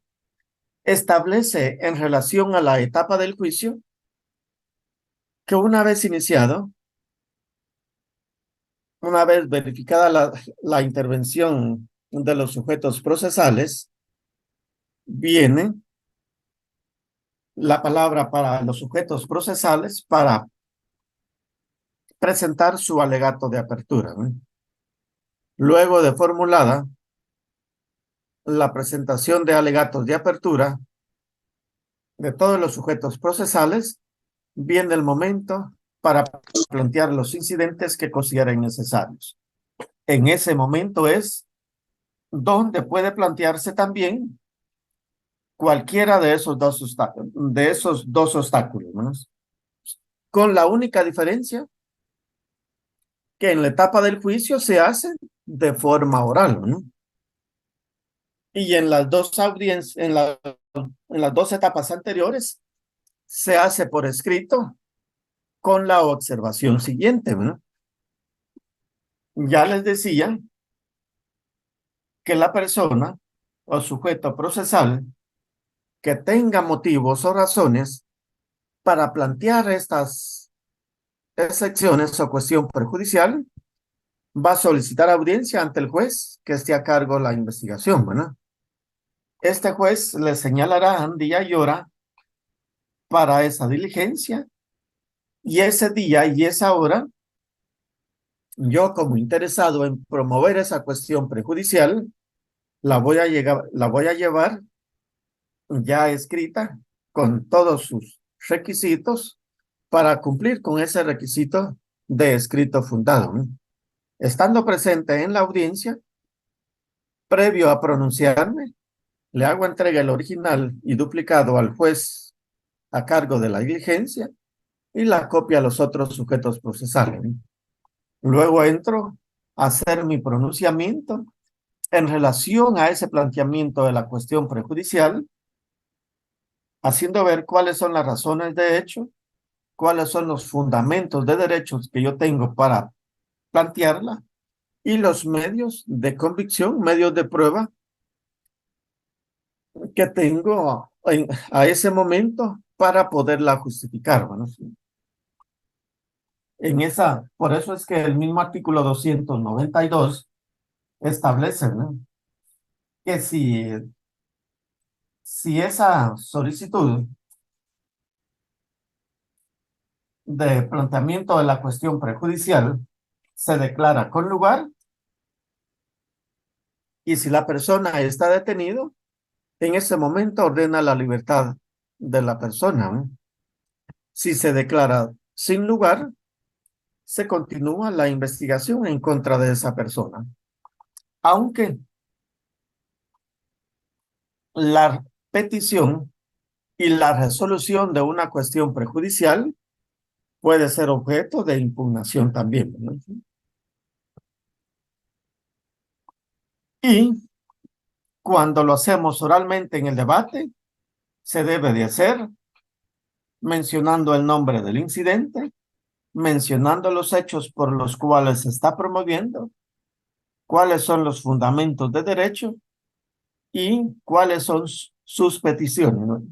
establece en relación a la etapa del juicio que una vez iniciado, una vez verificada la intervención de los sujetos procesales, viene la palabra para los sujetos procesales para presentar su alegato de apertura, ¿no? Luego de formulada la presentación de alegatos de apertura de todos los sujetos procesales, viene el momento para plantear los incidentes que consideren necesarios. En ese momento es donde puede plantearse también cualquiera de esos dos obstáculos, ¿no? Con la única diferencia que en la etapa del juicio se hace de forma oral, ¿no? Y en las dos audiencias, en las dos etapas anteriores, se hace por escrito con la observación siguiente, ¿no? Ya les decía que la persona o sujeto procesal que tenga motivos o razones para plantear estas excepciones o cuestión perjudicial, va a solicitar audiencia ante el juez que esté a cargo de la investigación, ¿verdad? Este juez le señalará día y hora para esa diligencia, y ese día y esa hora, yo como interesado en promover esa cuestión prejudicial, la voy a llevar ya escrita con todos sus requisitos para cumplir con ese requisito de escrito fundado, ¿no? Estando presente en la audiencia, previo a pronunciarme, le hago entrega el original y duplicado al juez a cargo de la diligencia y la copia a los otros sujetos procesales, ¿no? Luego entro a hacer mi pronunciamiento en relación a ese planteamiento de la cuestión prejudicial, haciendo ver cuáles son las razones de hecho, cuáles son los fundamentos de derechos que yo tengo para plantearla y los medios de convicción, medios de prueba que tengo a ese momento para poderla justificar, ¿no? Por eso es que el mismo artículo 292 establece, ¿no?, que si esa solicitud de planteamiento de la cuestión prejudicial se declara con lugar y si la persona está detenido, en ese momento ordena la libertad de la persona, ¿no? Si se declara sin lugar, se continúa la investigación en contra de esa persona. Aunque la petición y la resolución de una cuestión prejudicial puede ser objeto de impugnación también, ¿no? Y cuando lo hacemos oralmente en el debate, se debe de hacer mencionando el nombre del incidente, mencionando los hechos por los cuales se está promoviendo, cuáles son los fundamentos de derecho y cuáles son sus peticiones, ¿no?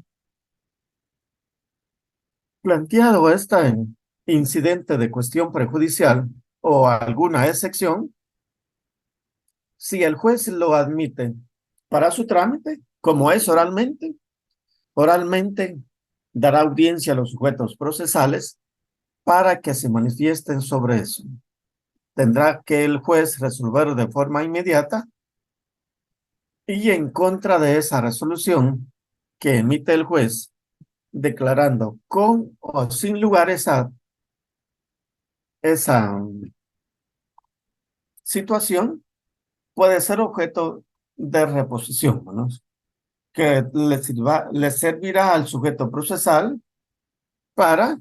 Planteado este incidente de cuestión prejudicial o alguna excepción, si el juez lo admite para su trámite, como es oralmente dará audiencia a los sujetos procesales para que se manifiesten sobre eso. Tendrá que el juez resolver de forma inmediata y en contra de esa resolución que emite el juez, declarando con o sin lugar esa situación, puede ser objeto de reposición, ¿no?, que le servirá al sujeto procesal para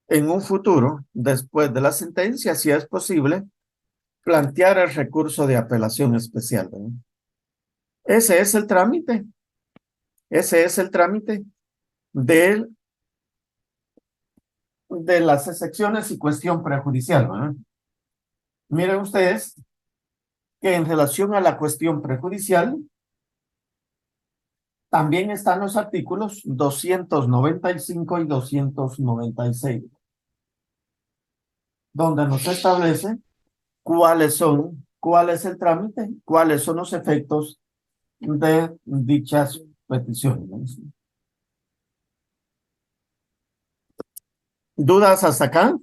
en un futuro, después de la sentencia, si es posible, plantear el recurso de apelación especial, ¿no? Ese es el trámite de las excepciones y cuestión prejudicial, ¿no? Miren ustedes que en relación a la cuestión prejudicial, También están los artículos 295 y 296, donde nos establece cuál es el trámite, cuáles son los efectos de dichas peticiones. ¿Dudas hasta acá?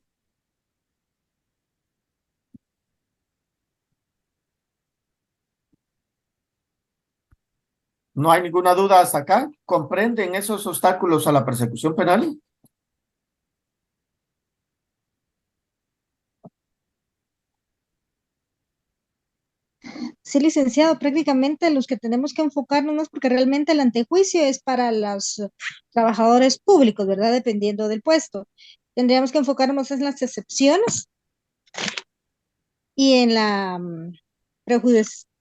¿No hay ninguna duda hasta acá? ¿Comprenden esos obstáculos a la persecución penal? Sí, licenciado, prácticamente los que tenemos que enfocarnos no es porque realmente el antejuicio es para los trabajadores públicos, ¿verdad? Dependiendo del puesto. Tendríamos que enfocarnos en las excepciones y en la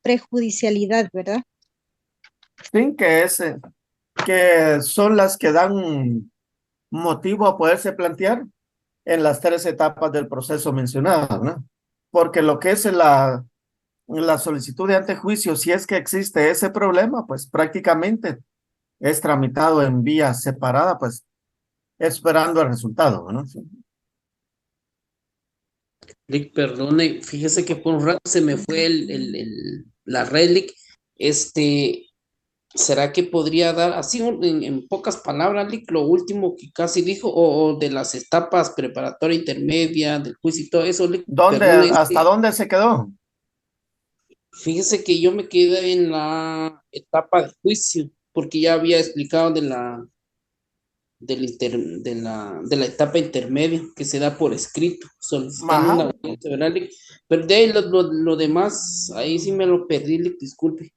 prejudicialidad, ¿verdad? Sí, que son las que dan motivo a poderse plantear en las 3 etapas del proceso mencionado, ¿no? Porque lo que es la solicitud de antejuicio, si es que existe ese problema, pues prácticamente es tramitado en vía separada, pues esperando el resultado, ¿no? Sí. Lick, perdone, fíjese que por un rato se me fue la red, Lick. ¿Será que podría dar así en pocas palabras, Lick, lo último que casi dijo, o de las etapas preparatoria, intermedia, del juicio y todo eso, Lick? Perdone, ¿Hasta dónde se quedó? fíjese que yo me quedé en la etapa de juicio, porque ya había explicado de la etapa intermedia que se da por escrito, solicitando una audiencia, ¿verdad, Lick? Pero de ahí lo demás, ahí sí me lo perdí, Lick, disculpe.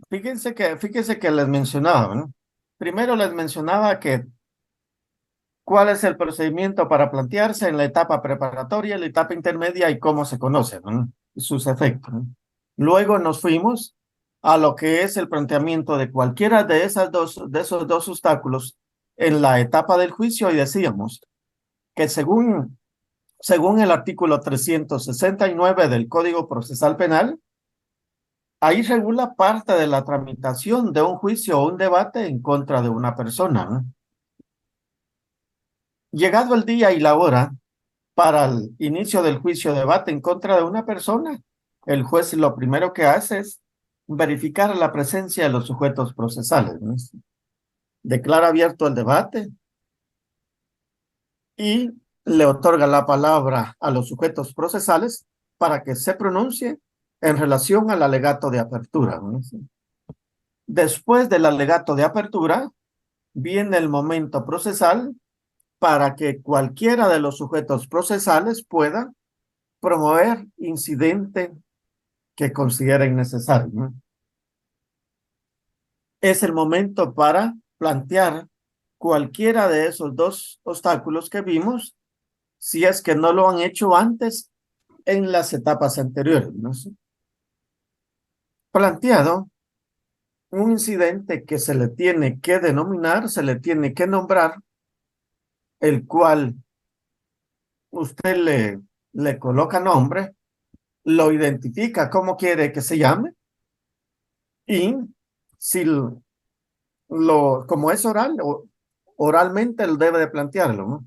Fíjense que les mencionaba, ¿no? Primero les mencionaba que cuál es el procedimiento para plantearse en la etapa preparatoria, la etapa intermedia y cómo se conocen, ¿no? Sus efectos, ¿no? Luego nos fuimos a lo que es el planteamiento de cualquiera de esos dos obstáculos en la etapa del juicio y decíamos que según el artículo 369 del Código Procesal Penal, ahí regula parte de la tramitación de un juicio o un debate en contra de una persona, ¿no? Llegado el día y la hora para el inicio del juicio o debate en contra de una persona, el juez lo primero que hace es verificar la presencia de los sujetos procesales, ¿no? Declara abierto el debate y le otorga la palabra a los sujetos procesales para que se pronuncie en relación al alegato de apertura, ¿no? Después del alegato de apertura, viene el momento procesal para que cualquiera de los sujetos procesales pueda promover incidente que consideren necesario, ¿no? Es el momento para plantear cualquiera de esos dos obstáculos que vimos, si es que no lo han hecho antes en las etapas anteriores, ¿no? Planteado un incidente que se le tiene que denominar, se le tiene que nombrar, el cual usted le coloca nombre, lo identifica como quiere que se llame, y si como es oral, oralmente él debe de plantearlo, ¿no?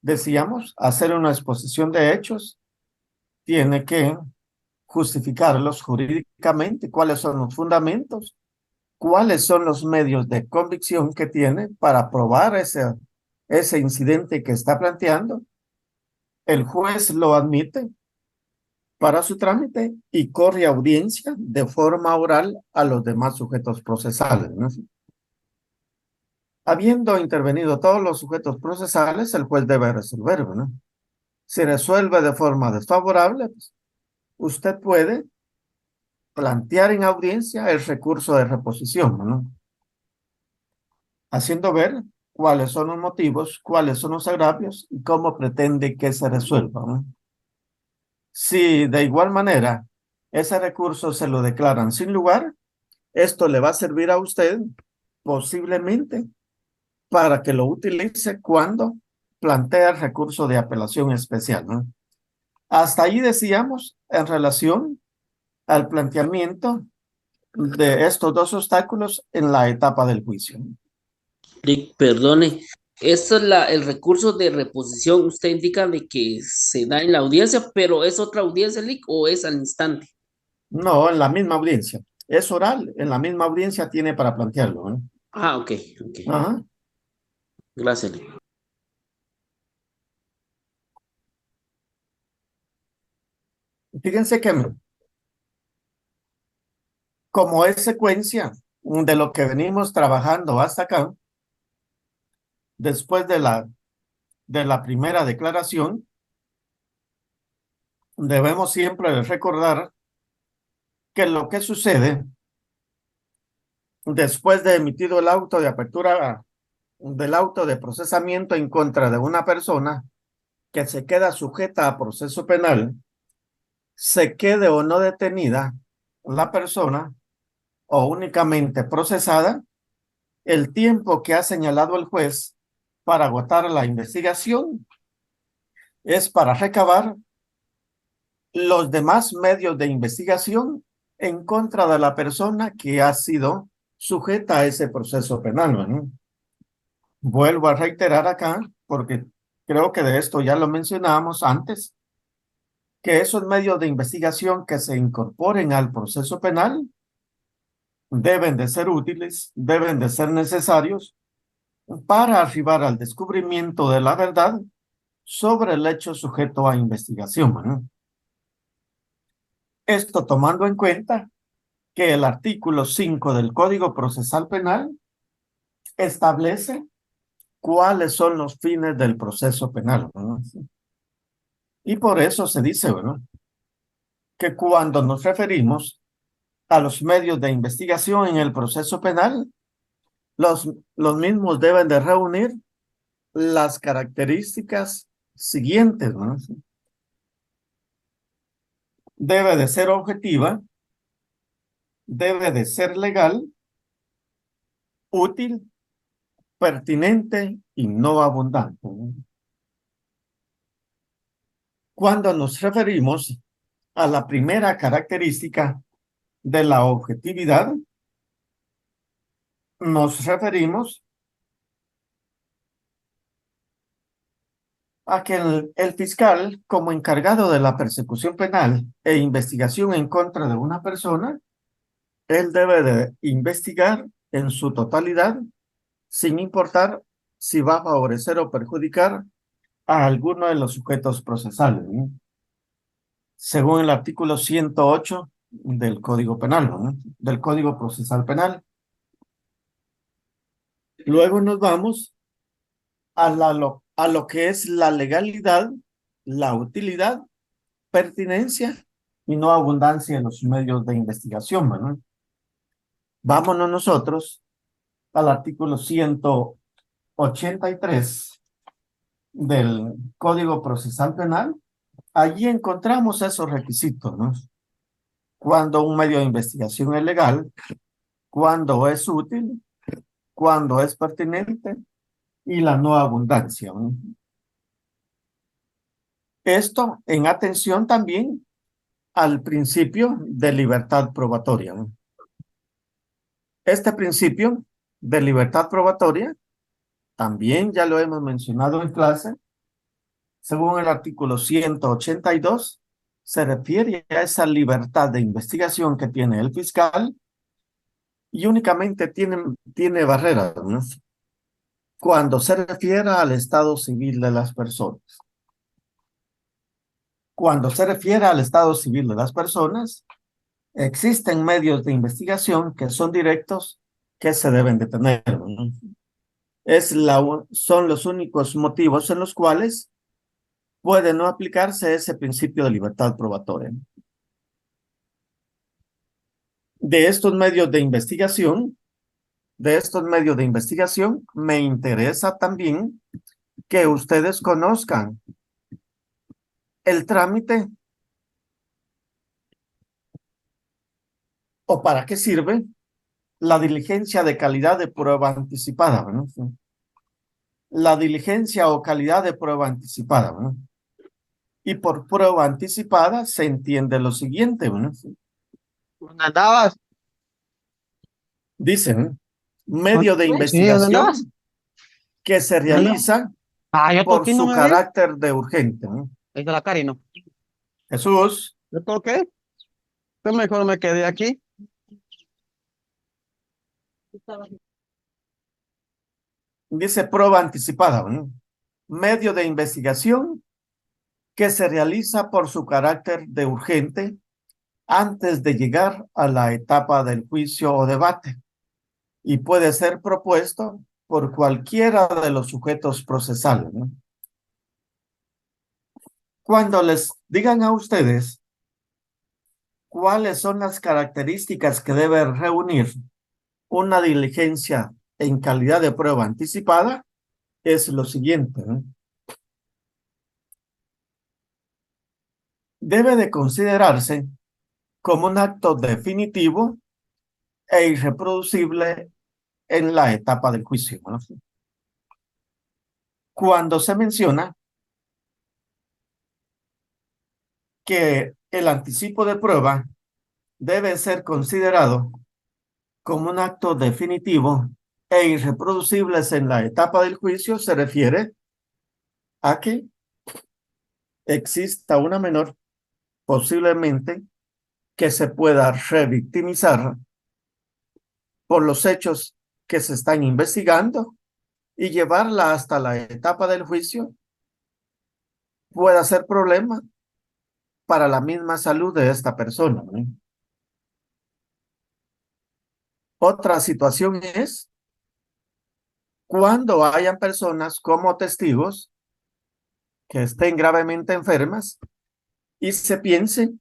Decíamos, hacer una exposición de hechos, tiene que justificarlos jurídicamente, cuáles son los fundamentos, cuáles son los medios de convicción que tiene para probar ese incidente que está planteando. El juez lo admite para su trámite y corre audiencia de forma oral a los demás sujetos procesales, ¿no? Habiendo intervenido todos los sujetos procesales, el juez debe resolver, ¿no? Si resuelve de forma desfavorable, pues, usted puede plantear en audiencia el recurso de reposición, ¿no? Haciendo ver cuáles son los motivos, cuáles son los agravios y cómo pretende que se resuelva, ¿no? Si de igual manera ese recurso se lo declaran sin lugar, esto le va a servir a usted posiblemente para que lo utilice cuando plantea el recurso de apelación especial, ¿no? Hasta ahí decíamos en relación al planteamiento de estos dos obstáculos en la etapa del juicio. Perdone, esto es el recurso de reposición. Usted indica de que se da en la audiencia, pero ¿es otra audiencia, Lick, o es al instante? No, en la misma audiencia. Es oral, en la misma audiencia tiene para plantearlo, ¿no? Ah, ok. Ajá. Gracias, Lick. Fíjense que como es secuencia de lo que venimos trabajando hasta acá, después de la primera declaración, debemos siempre recordar que lo que sucede después de emitido el auto de apertura del auto de procesamiento en contra de una persona que se queda sujeta a proceso penal, se quede o no detenida la persona o únicamente procesada, el tiempo que ha señalado el juez para agotar la investigación es para recabar los demás medios de investigación en contra de la persona que ha sido sujeta a ese proceso penal, ¿no? Vuelvo a reiterar acá, porque creo que de esto ya lo mencionábamos antes, que esos medios de investigación que se incorporen al proceso penal deben de ser útiles, deben de ser necesarios para arribar al descubrimiento de la verdad sobre el hecho sujeto a investigación, ¿no? Esto tomando en cuenta que el artículo 5 del Código Procesal Penal establece cuáles son los fines del proceso penal, ¿no? Y por eso se dice, ¿no?, que cuando nos referimos a los medios de investigación en el proceso penal, los mismos deben de reunir las características siguientes, ¿no? Debe de ser objetiva, debe de ser legal, útil, pertinente y no abundante, ¿no? Cuando nos referimos a la primera característica de la objetividad, nos referimos a que el fiscal, como encargado de la persecución penal e investigación en contra de una persona, él debe de investigar en su totalidad, sin importar si va a favorecer o perjudicar a alguno de los sujetos procesales, ¿no?, según el artículo 108 del Código Penal, ¿no?, del Código Procesal Penal. Luego nos vamos a lo que es la legalidad, la utilidad, pertinencia y no abundancia en los medios de investigación, ¿no? Vámonos nosotros al artículo 183 del Código Procesal Penal. Allí encontramos esos requisitos, ¿no? Cuando un medio de investigación es legal, cuando es útil, cuando es pertinente y la no abundancia, ¿no? Esto en atención también al principio de libertad probatoria, ¿no? Este principio de libertad probatoria también ya lo hemos mencionado en clase. Según el artículo 182, se refiere a esa libertad de investigación que tiene el fiscal y únicamente tiene barreras, ¿no?, cuando se refiere al estado civil de las personas. Cuando se refiere al estado civil de las personas, existen medios de investigación que son directos que se deben de tener, ¿no? Son los únicos motivos en los cuales puede no aplicarse ese principio de libertad probatoria. De estos medios de investigación, me interesa también que ustedes conozcan el trámite o para qué sirve la diligencia de calidad de prueba anticipada, ¿no? La diligencia o calidad de prueba anticipada, ¿no? Y por prueba anticipada se entiende lo siguiente, ¿no? ¿Dónde andabas? Dicen, medio de Sí, ¿dónde investigación vas? que se realiza Yo por toqué, no su me ves. carácter de urgente. Ahí está la Cari, ¿no? Jesús, Yo toqué. Yo mejor me quedé aquí. dice prueba anticipada, ¿no? Medio de investigación que se realiza por su carácter de urgente antes de llegar a la etapa del juicio o debate y puede ser propuesto por cualquiera de los sujetos procesales, ¿no? Cuando les digan a ustedes cuáles son las características que debe reunir una diligencia en calidad de prueba anticipada, es lo siguiente, ¿no? Debe de considerarse como un acto definitivo e irreproducible en la etapa del juicio, ¿no? Cuando se menciona que el anticipo de prueba debe ser considerado como un acto definitivo e irreproducible en la etapa del juicio, se refiere a que exista una menor posiblemente que se pueda revictimizar por los hechos que se están investigando y llevarla hasta la etapa del juicio pueda ser problema para la misma salud de esta persona, ¿no? Otra situación es cuando hayan personas como testigos que estén gravemente enfermas y se piense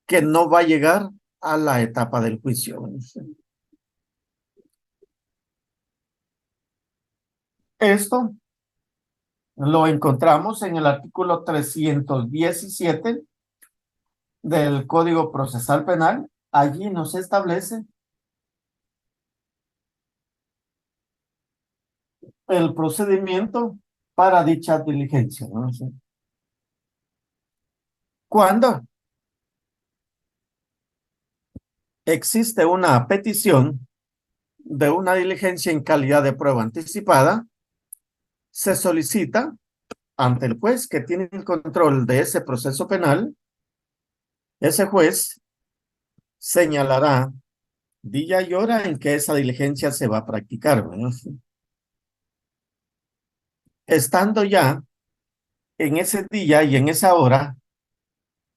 que no va a llegar a la etapa del juicio, ¿no? Esto lo encontramos en el artículo 317 del Código Procesal Penal. Allí nos establece el procedimiento para dicha diligencia, ¿no? Cuando existe una petición de una diligencia en calidad de prueba anticipada, se solicita ante el juez que tiene el control de ese proceso penal. Ese juez señalará día y hora en que esa diligencia se va a practicar, ¿no? Estando ya en ese día y en esa hora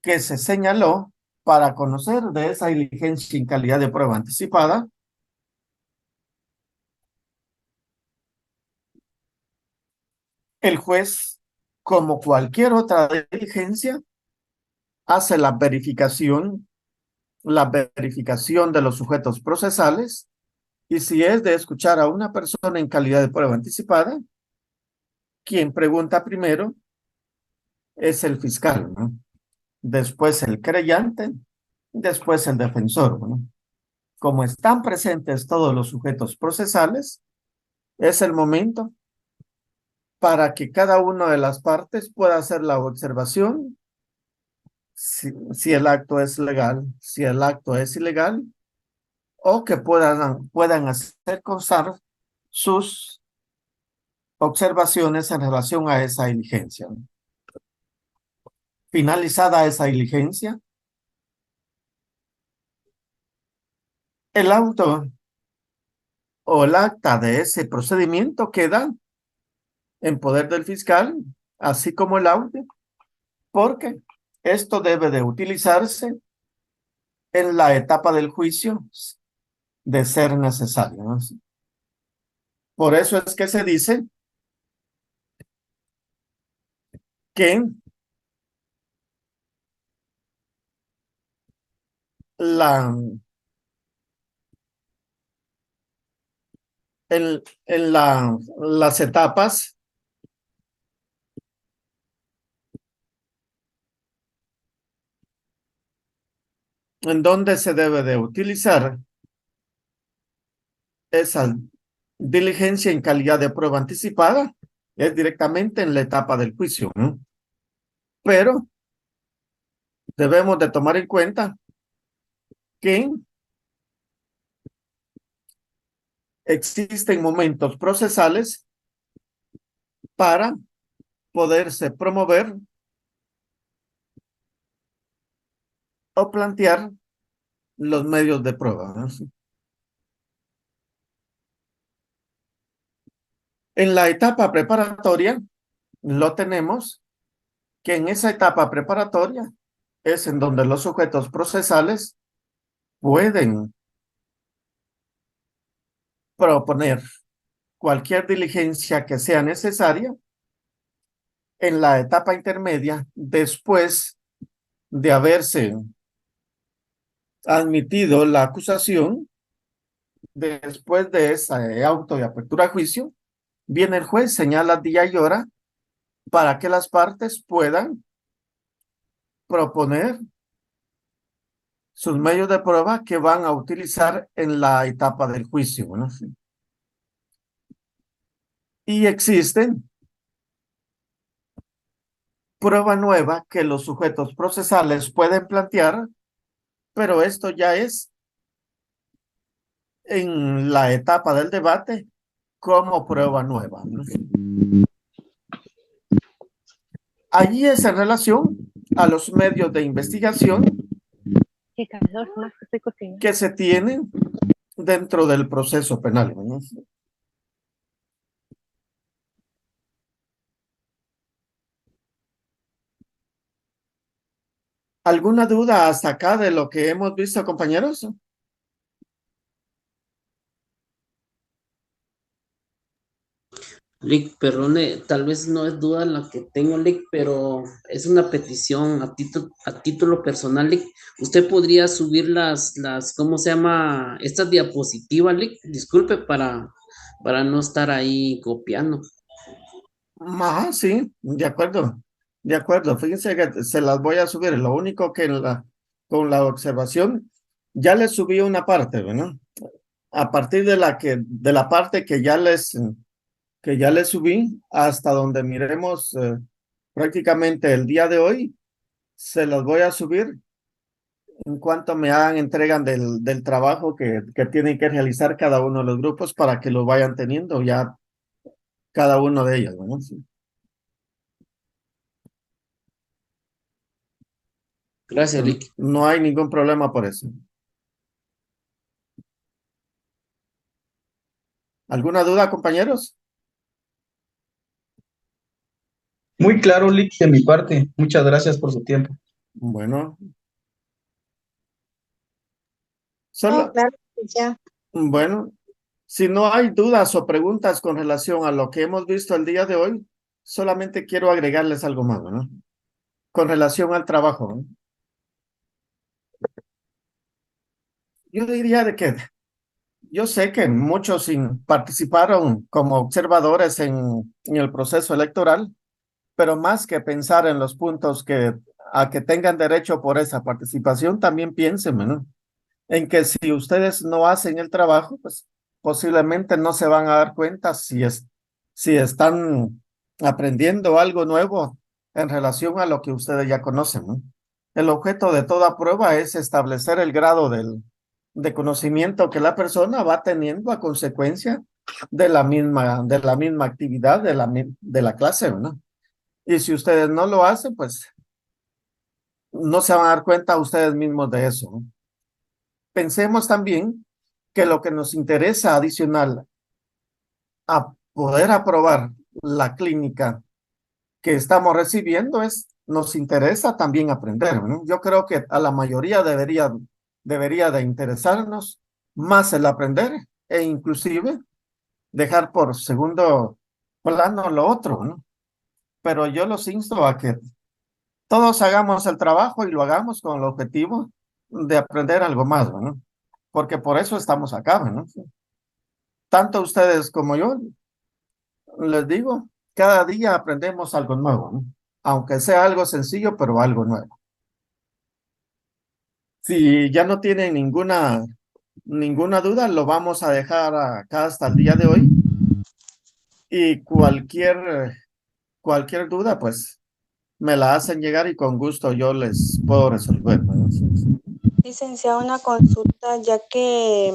que se señaló para conocer de esa diligencia en calidad de prueba anticipada, el juez, como cualquier otra diligencia, hace la verificación de los sujetos procesales, y si es de escuchar a una persona en calidad de prueba anticipada, quien pregunta primero es el fiscal, ¿no? Después el creyente, después el defensor, ¿no? Como están presentes todos los sujetos procesales, es el momento para que cada una de las partes pueda hacer la observación si el acto es legal, si el acto es ilegal, o que puedan hacer constar sus observaciones en relación a esa diligencia. Finalizada esa diligencia, el auto o el acta de ese procedimiento queda en poder del fiscal, así como el auto, porque esto debe de utilizarse en la etapa del juicio de ser necesario, ¿no? Por eso es que se dice que la, las etapas en donde se debe de utilizar esa diligencia en calidad de prueba anticipada es directamente en la etapa del juicio, ¿no? Pero debemos de tomar en cuenta que existen momentos procesales para poderse promover o plantear los medios de prueba, ¿no? En la etapa preparatoria lo tenemos que en esa etapa preparatoria es en donde los sujetos procesales pueden proponer cualquier diligencia que sea necesaria. En la etapa intermedia, después de haberse admitido la acusación, después de ese auto de apertura a juicio, viene el juez, señala día y hora para que las partes puedan proponer sus medios de prueba que van a utilizar en la etapa del juicio, ¿no? Y existen prueba nueva que los sujetos procesales pueden plantear, pero esto ya es en la etapa del debate como prueba nueva, ¿no? Allí es en relación a los medios de investigación que se tienen dentro del proceso penal, ¿no? ¿Alguna duda hasta acá de lo que hemos visto, compañeros? Lick, perdone, tal vez no es duda la que tengo, Lick, pero es una petición a título personal, Lick. ¿Usted podría subir ¿cómo se llama? Estas diapositivas, Lick? Disculpe para no estar ahí copiando. Ah, sí, de acuerdo, de acuerdo. Fíjense que se las voy a subir. Lo único que con la observación, ya les subí una parte, ¿verdad? A partir de la parte que ya les subí, hasta donde miremos prácticamente el día de hoy, se las voy a subir en cuanto me hagan entregan del trabajo que tienen que realizar cada uno de los grupos para que lo vayan teniendo ya cada uno de ellos, ¿no? Sí. Gracias, Lick. No hay ningún problema por eso. ¿Alguna duda, compañeros? Muy claro, Lick, de mi parte. Muchas gracias por su tiempo. Bueno. No, claro, ya. Bueno, si no hay dudas o preguntas con relación a lo que hemos visto el día de hoy, solamente quiero agregarles algo más, ¿no? Con relación al trabajo, ¿no? Yo diría de que yo sé que muchos participaron como observadores en el proceso electoral, pero más que pensar en los puntos a que tengan derecho por esa participación, también piensen, ¿no? En que si ustedes no hacen el trabajo, pues posiblemente no se van a dar cuenta si están aprendiendo algo nuevo en relación a lo que ustedes ya conocen, ¿no? El objeto de toda prueba es establecer el grado de conocimiento que la persona va teniendo a consecuencia de la misma actividad de la clase, ¿no? Y si ustedes no lo hacen, pues no se van a dar cuenta ustedes mismos de eso, ¿no? Pensemos también que lo que nos interesa adicional a poder aprobar la clínica que estamos recibiendo nos interesa también aprender, ¿no? Yo creo que a la mayoría debería de interesarnos más el aprender e inclusive dejar por segundo plano lo otro, ¿no? Pero yo los insto a que todos hagamos el trabajo y lo hagamos con el objetivo de aprender algo más, ¿no? Porque por eso estamos acá, ¿no? Tanto ustedes como yo, les digo, cada día aprendemos algo nuevo, ¿no? Aunque sea algo sencillo, pero algo nuevo. Si ya no tienen ninguna duda, lo vamos a dejar acá hasta el día de hoy. Y cualquier duda, pues me la hacen llegar y con gusto yo les puedo resolver, ¿no? Licenciado, una consulta, ya que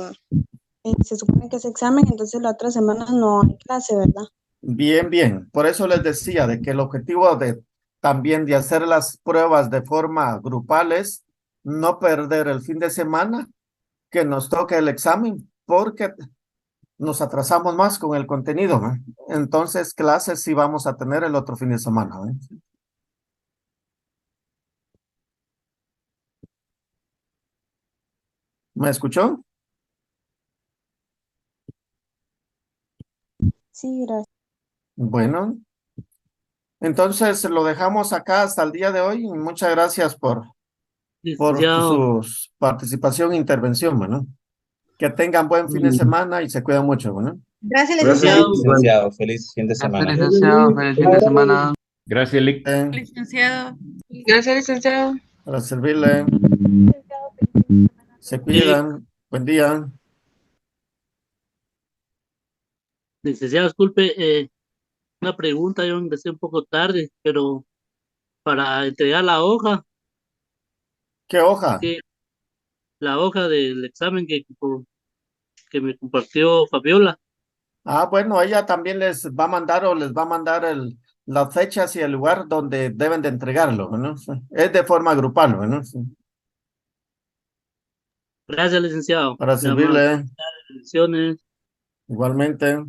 se supone que es examen, entonces la otra semana no hay clase, ¿verdad? Bien, bien. Por eso les decía de que el objetivo de también de hacer las pruebas de forma grupal es no perder el fin de semana que nos toque el examen, porque nos atrasamos más con el contenido, ¿no? Entonces, clases sí vamos a tener el otro fin de semana, ¿no? ¿Me escuchó? Sí, gracias. Bueno, entonces lo dejamos acá hasta el día de hoy. Muchas gracias por Licenciado. su participación e intervención, bueno. Que tengan buen fin de semana y se cuidan mucho, bueno. Gracias, Gracias, licenciado. Licenciado, feliz fin de Gracias, semana. licenciado. Feliz fin de semana. Gracias, Lick. Licenciado. Gracias, licenciado. Para servirle. Se cuidan. Buen día. Licenciado, disculpe, una pregunta, yo ingresé un poco tarde, pero para entregar la hoja, ¿Qué hoja? que la hoja del examen que me compartió Fabiola. Ah, bueno, ella también les va a mandar o les va a mandar las fechas y el lugar donde deben de entregarlo, ¿no? Sí. Es de forma grupal, ¿no? Sí. Gracias, licenciado. Para Mi amable. servirle Bendiciones. igualmente.